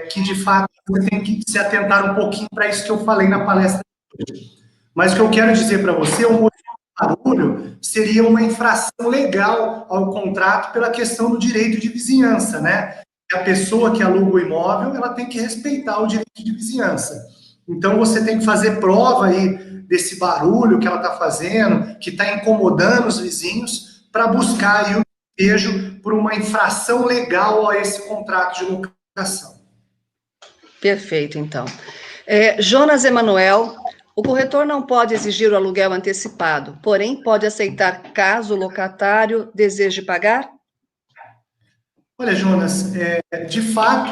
que de fato você tem que se atentar um pouquinho para isso que eu falei na palestra de hoje. Mas o que eu quero dizer para você, o motivo do barulho seria uma infração legal ao contrato pela questão do direito de vizinhança, né? A pessoa que aluga o imóvel, ela tem que respeitar o direito de vizinhança. Então, você tem que fazer prova aí desse barulho que ela está fazendo, que está incomodando os vizinhos, para buscar aí o despejo por uma infração legal a esse contrato de locação. Perfeito, então. Jonas Emanuel, o corretor não pode exigir o aluguel antecipado, porém pode aceitar caso o locatário deseje pagar? Olha, Jonas, de fato,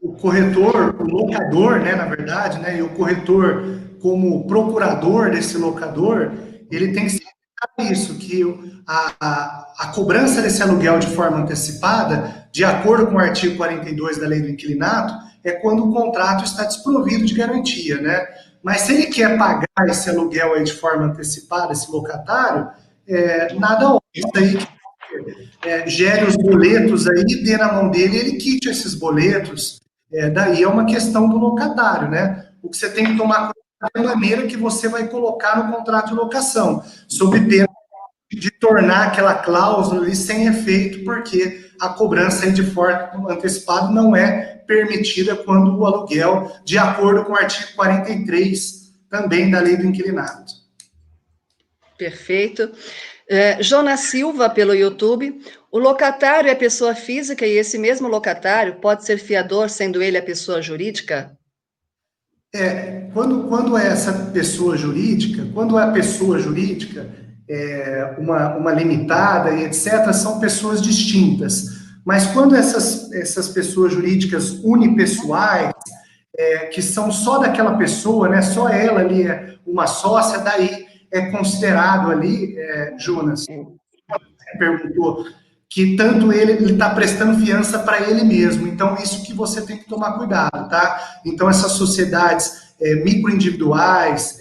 o corretor, o locador, né, na verdade, né, e o corretor como procurador desse locador, ele tem que se lembrar isso, que a cobrança desse aluguel de forma antecipada, de acordo com o artigo 42 da Lei do Inquilinato, é quando o contrato está desprovido de garantia, né? Mas se ele quer pagar esse aluguel aí de forma antecipada, esse locatário, nada óbvio, isso aí gere os boletos aí, dê na mão dele, ele quite esses boletos, daí é uma questão do locatário, né? O que você tem que tomar cuidado é a maneira que você vai colocar no contrato de locação, sob pena de tornar aquela cláusula ali sem efeito, porque a cobrança aí de forma antecipada não é permitida quando o aluguel, de acordo com o artigo 43, também da Lei do Inquilinato. Perfeito. Jonas Silva, pelo YouTube. O locatário é pessoa física e esse mesmo locatário pode ser fiador, sendo ele a pessoa jurídica? Quando é essa pessoa jurídica, quando é a pessoa jurídica, uma limitada e etc., são pessoas distintas. Mas quando essas pessoas jurídicas unipessoais, que são só daquela pessoa, né, só ela ali é uma sócia, daí é considerado ali, Jonas, perguntou, que tanto ele está prestando fiança para ele mesmo. Então, isso que você tem que tomar cuidado, tá? Então, essas sociedades microindividuais,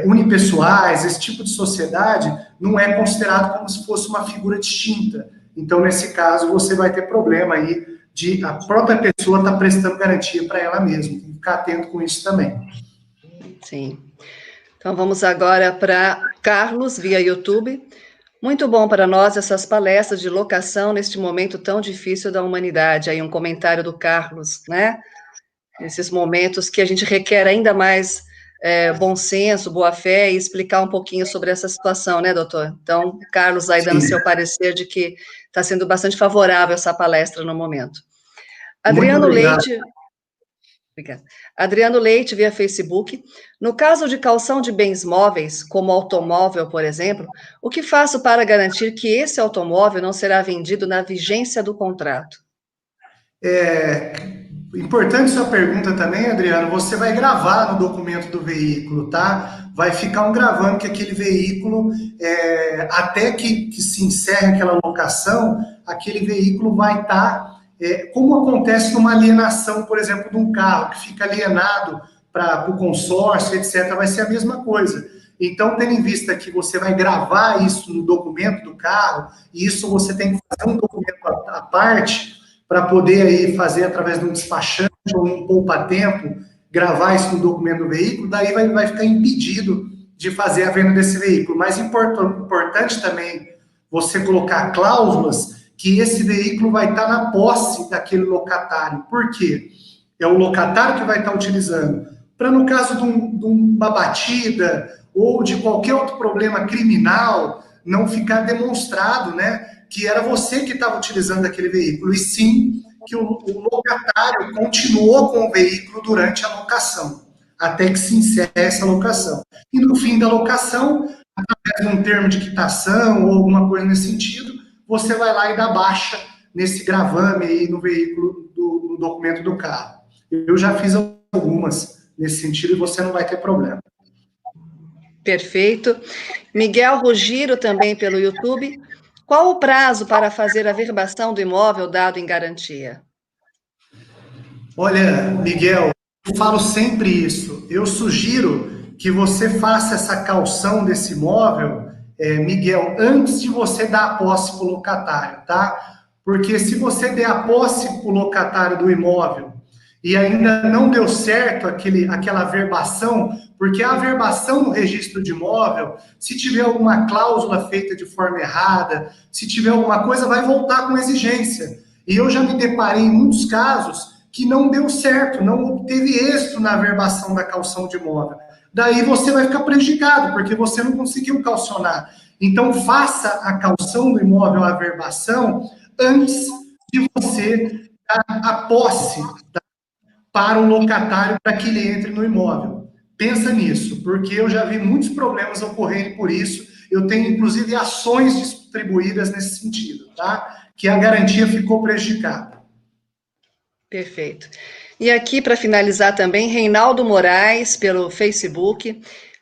unipessoais, esse tipo de sociedade não é considerado como se fosse uma figura distinta. Então, nesse caso, você vai ter problema aí de a própria pessoa estar prestando garantia para ela mesma. Tem que ficar atento com isso também. Sim. Então, vamos agora para Carlos, via YouTube. Muito bom para nós essas palestras de locação neste momento tão difícil da humanidade. Aí um comentário do Carlos, né? Nesses momentos que a gente requer ainda mais bom senso, boa fé e explicar um pouquinho sobre essa situação, né, doutor? Então, Carlos aí dando seu parecer de que está sendo bastante favorável essa palestra no momento. Adriano Leite... Obrigada. Adriano Leite, via Facebook. No caso de calção de bens móveis, como automóvel, por exemplo, o que faço para garantir que esse automóvel não será vendido na vigência do contrato? Importante sua pergunta também, Adriano. Você vai gravar no documento do veículo, tá? Vai ficar um gravando que aquele veículo, até que se encerre aquela locação, aquele veículo vai estar... como acontece numa alienação, por exemplo, de um carro, que fica alienado para o consórcio, etc., vai ser a mesma coisa. Então, tendo em vista que você vai gravar isso no documento do carro, e isso você tem que fazer um documento à parte, para poder aí fazer através de um despachante ou um poupa-tempo, gravar isso no documento do veículo, daí vai ficar impedido de fazer a venda desse veículo. Mas importante também você colocar cláusulas que esse veículo vai estar na posse daquele locatário. Por quê? É o locatário que vai estar utilizando. Para, no caso de uma batida ou de qualquer outro problema criminal, não ficar demonstrado, né, que era você que estava utilizando aquele veículo, e sim que o locatário continuou com o veículo durante a locação, até que se encerre essa locação. E no fim da locação, através de um termo de quitação ou alguma coisa nesse sentido, você vai lá e dá baixa nesse gravame aí no veículo, no documento do carro. Eu já fiz algumas nesse sentido e você não vai ter problema. Perfeito. Miguel Rugiro, também pelo YouTube. Qual o prazo para fazer a verbação do imóvel dado em garantia? Olha, Miguel, eu falo sempre isso. Eu sugiro que você faça essa caução desse imóvel, Miguel, antes de você dar a posse para o locatário, tá? Porque se você der a posse para o locatário do imóvel e ainda não deu certo aquela verbação, porque a averbação no registro de imóvel, se tiver alguma cláusula feita de forma errada, se tiver alguma coisa, vai voltar com exigência. E eu já me deparei em muitos casos que não deu certo, não obteve êxito na averbação da caução de imóvel. Daí você vai ficar prejudicado, porque você não conseguiu calcionar. Então, faça a caução do imóvel, a averbação, antes de você dar a posse para o locatário para que ele entre no imóvel. Pensa nisso, porque eu já vi muitos problemas ocorrendo por isso. Eu tenho, inclusive, ações distribuídas nesse sentido, tá? Que a garantia ficou prejudicada. Perfeito. E aqui, para finalizar também, Reinaldo Moraes, pelo Facebook.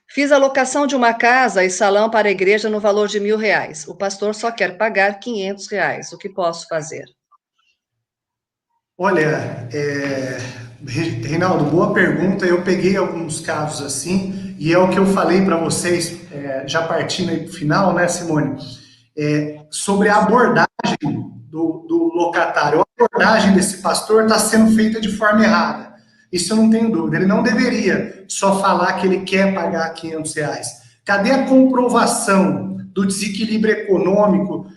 Fiz a locação de uma casa e salão para a igreja no valor de R$1.000. O pastor só quer pagar R$500. O que posso fazer? Olha, Reinaldo, boa pergunta. Eu peguei alguns casos assim, e é o que eu falei para vocês, já partindo aí para o final, né, Simone? Sobre a abordagem do locatário. A abordagem desse pastor está sendo feita de forma errada. Isso eu não tenho dúvida. Ele não deveria só falar que ele quer pagar R$500. Cadê a comprovação do desequilíbrio econômico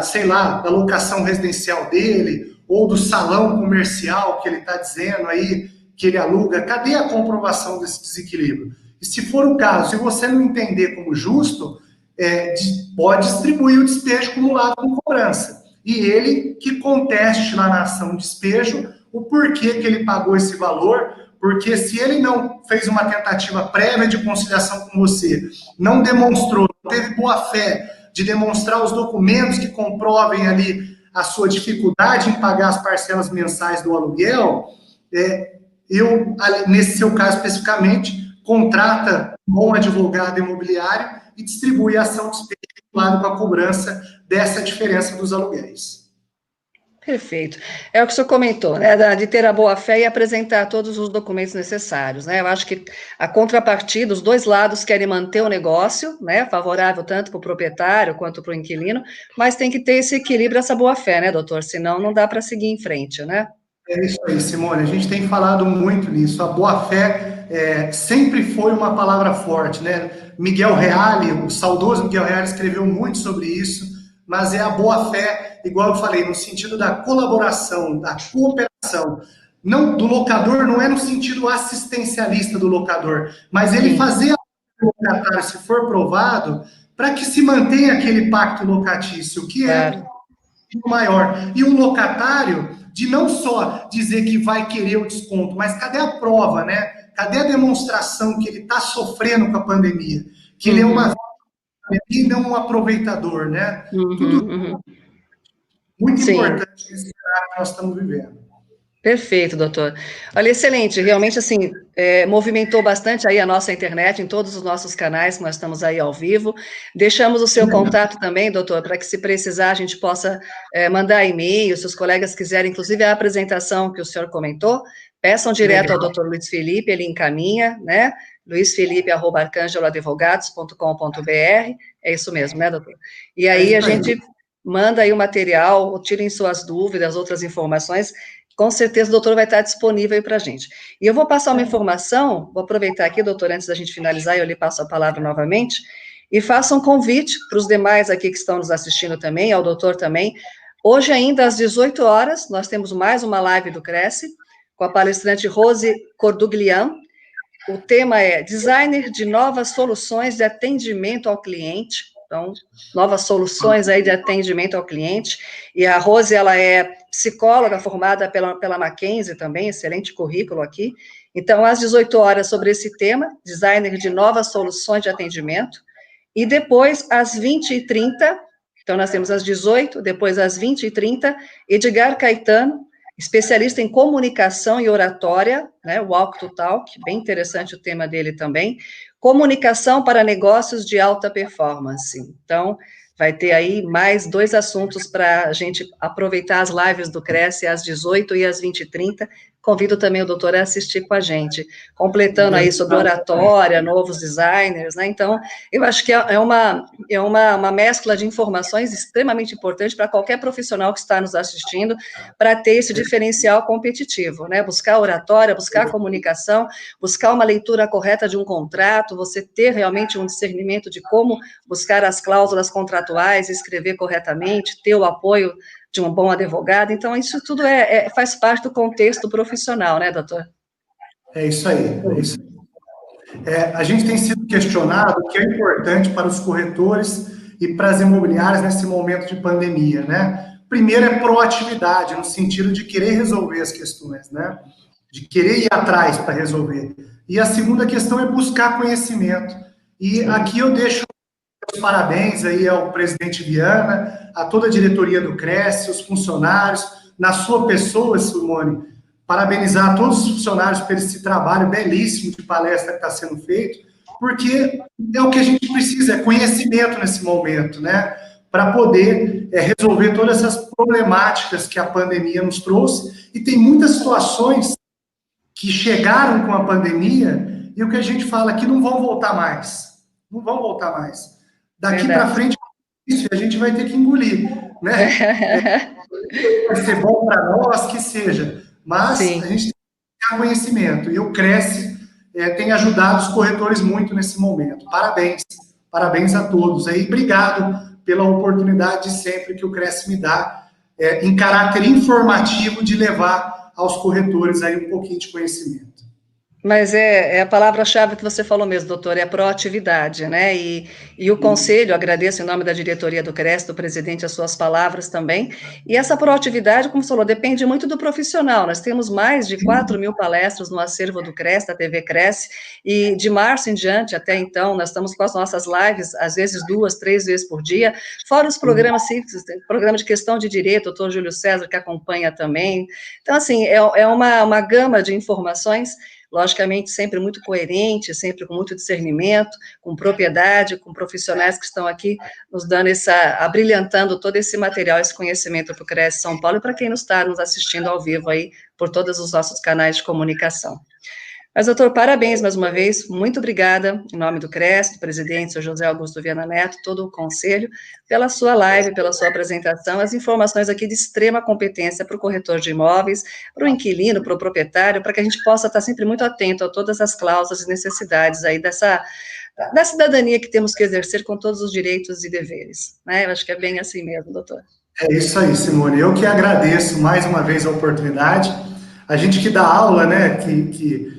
sei lá, da locação residencial dele, ou do salão comercial que ele está dizendo aí, que ele aluga? Cadê a comprovação desse desequilíbrio? E se for o caso, se você não entender como justo, pode distribuir o despejo acumulado com cobrança. E ele que conteste lá na ação de despejo o porquê que ele pagou esse valor, porque se ele não fez uma tentativa prévia de conciliação com você, não demonstrou, não teve boa fé de demonstrar os documentos que comprovem ali a sua dificuldade em pagar as parcelas mensais do aluguel, eu, nesse seu caso especificamente, contrata um bom advogado imobiliário e distribui a ação de despejo acumulado com a cobrança dessa diferença dos aluguéis. Perfeito. É o que o senhor comentou, né, de ter a boa-fé e apresentar todos os documentos necessários, né? Eu acho que a contrapartida, os dois lados querem manter o negócio, né, favorável tanto para o proprietário quanto para o inquilino, mas tem que ter esse equilíbrio, essa boa-fé, né, doutor? Senão não dá para seguir em frente, né? É isso aí, Simone. A gente tem falado muito nisso. A boa-fé sempre foi uma palavra forte, né? Miguel Reale, o saudoso Miguel Reale, escreveu muito sobre isso, mas é a boa-fé, igual eu falei, no sentido da colaboração, da cooperação. Não, do locador não é no sentido assistencialista do locador, mas ele fazer o locatário, se for provado, para que se mantenha aquele pacto locatício, que é o maior. E o locatário, de não só dizer que vai querer o desconto, mas cadê a prova, né? Cadê a demonstração que ele está sofrendo com a pandemia? Que ele é uma e não um aproveitador, né? Tudo muito importante nesse cenário que nós estamos vivendo. Perfeito, doutor. Olha, excelente, realmente, assim, movimentou bastante aí a nossa internet, em todos os nossos canais, que nós estamos aí ao vivo. Deixamos o seu contato também, doutor, para que, se precisar, a gente possa mandar e-mail, se os colegas quiserem, inclusive a apresentação que o senhor comentou, peçam direto ao doutor Luiz Felipe, ele encaminha, né? luizfelipe@arcangeloadvogados.com.br, é isso mesmo, né, doutor? E aí a gente manda aí o material, tirem suas dúvidas, outras informações. Com certeza o doutor vai estar disponível aí para a gente. E eu vou passar uma informação, vou aproveitar aqui, doutor, antes da gente finalizar, eu lhe passo a palavra novamente, e faça um convite para os demais aqui que estão nos assistindo também, ao doutor também. Hoje ainda, às 18 horas, nós temos mais uma live do Cresce, com a palestrante Rose Corduglian. O tema é Designer de Novas Soluções de Atendimento ao Cliente. Então, novas soluções aí de atendimento ao cliente. E a Rose, ela é psicóloga formada pela Mackenzie também, excelente currículo aqui. Então, às 18 horas, sobre esse tema, Designer de Novas Soluções de Atendimento. E depois, às 20h30, Então, nós temos às 18, depois às 20h30, Edgar Caetano, especialista em comunicação e oratória, né, Walk to Talk, bem interessante o tema dele também, comunicação para negócios de alta performance. Então, vai ter aí mais 2 assuntos para a gente aproveitar as lives do Cresce às 18 e às 20h30. Convido também o doutor a assistir com a gente, completando aí sobre oratória, novos designers, né? Então, eu acho que é uma mescla de informações extremamente importante para qualquer profissional que está nos assistindo, para ter esse diferencial competitivo, né? Buscar oratória, buscar comunicação, buscar uma leitura correta de um contrato, você ter realmente um discernimento de como buscar as cláusulas contratuais, escrever corretamente, ter o apoio de um bom advogado. Então, isso tudo faz parte do contexto profissional, né, doutor? É isso aí, é isso aí. A gente tem sido questionado o que é importante para os corretores e para as imobiliárias nesse momento de pandemia, né? Primeiro é proatividade, no sentido de querer resolver as questões, né? De querer ir atrás para resolver. E a segunda questão é buscar conhecimento. E aqui eu deixo os parabéns aí ao presidente Viana, a toda a diretoria do Cresce, os funcionários, na sua pessoa, Simone, parabenizar todos os funcionários por esse trabalho belíssimo de palestra que está sendo feito, porque é o que a gente precisa, é conhecimento nesse momento, né? Para poder resolver todas essas problemáticas que a pandemia nos trouxe. E tem muitas situações que chegaram com a pandemia e o que a gente fala aqui não vão voltar mais. Não vão voltar mais. Daqui para frente, isso a gente vai ter que engolir, né? Vai ser bom para nós, que seja. Mas Sim. A gente tem que ter conhecimento. E o Cresce tem ajudado os corretores muito nesse momento. Parabéns. Parabéns a todos. Aí, obrigado pela oportunidade sempre que o Cresce me dá, em caráter informativo, de levar aos corretores aí um pouquinho de conhecimento. Mas é a palavra-chave que você falou mesmo, doutor, é a proatividade, né? E o conselho, agradeço em nome da diretoria do Cresce, do presidente, as suas palavras também. E essa proatividade, como você falou, depende muito do profissional. Nós temos mais de 4.000 palestras no acervo do Cresce, da TV Cresce, e de março em diante, até então, nós estamos com as nossas lives, às vezes 2, 3 vezes por dia, fora os programas fixos, programa de questão de direito, doutor Júlio César, que acompanha também. Então, assim, é uma gama de informações, logicamente sempre muito coerente, sempre com muito discernimento, com propriedade, com profissionais que estão aqui nos dando abrilhantando todo esse material, esse conhecimento para o Cresce São Paulo e para quem está nos assistindo ao vivo aí por todos os nossos canais de comunicação. Mas, doutor, parabéns mais uma vez, muito obrigada, em nome do Cresce, do presidente, senhor José Augusto Viana Neto, todo o conselho, pela sua live, pela sua apresentação, as informações aqui de extrema competência para o corretor de imóveis, para o inquilino, para o proprietário, para que a gente possa estar sempre muito atento a todas as cláusulas e necessidades aí da cidadania que temos que exercer com todos os direitos e deveres, né? Eu acho que é bem assim mesmo, doutor. É isso aí, Simone, eu que agradeço mais uma vez a oportunidade, a gente que dá aula, né, que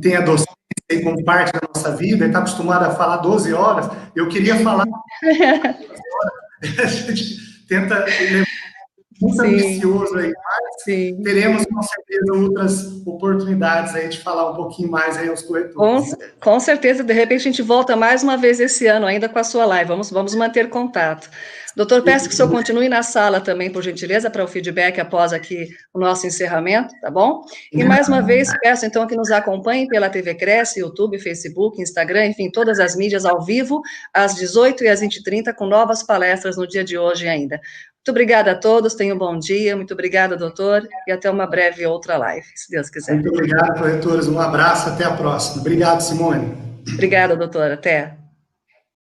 tem a docência aí como parte da nossa vida, está acostumado a falar 12 horas, eu queria falar 12 horas, a gente tenta levar muito ambicioso aí, mas teremos com certeza outras oportunidades aí de falar um pouquinho mais aí aos corretores. Com certeza, de repente a gente volta mais uma vez esse ano ainda com a sua live, vamos manter contato. Doutor, peço que o senhor continue na sala também, por gentileza, para o feedback após aqui o nosso encerramento, tá bom? E mais uma vez, peço então que nos acompanhem pela TV Cresce, YouTube, Facebook, Instagram, enfim, todas as mídias ao vivo, às 18 e às 20h30, com novas palestras no dia de hoje ainda. Muito obrigada a todos, tenham um bom dia, muito obrigada, doutor, e até uma breve outra live, se Deus quiser. Muito obrigado, corretores, um abraço, até a próxima. Obrigado, Simone. Obrigada, doutor, até.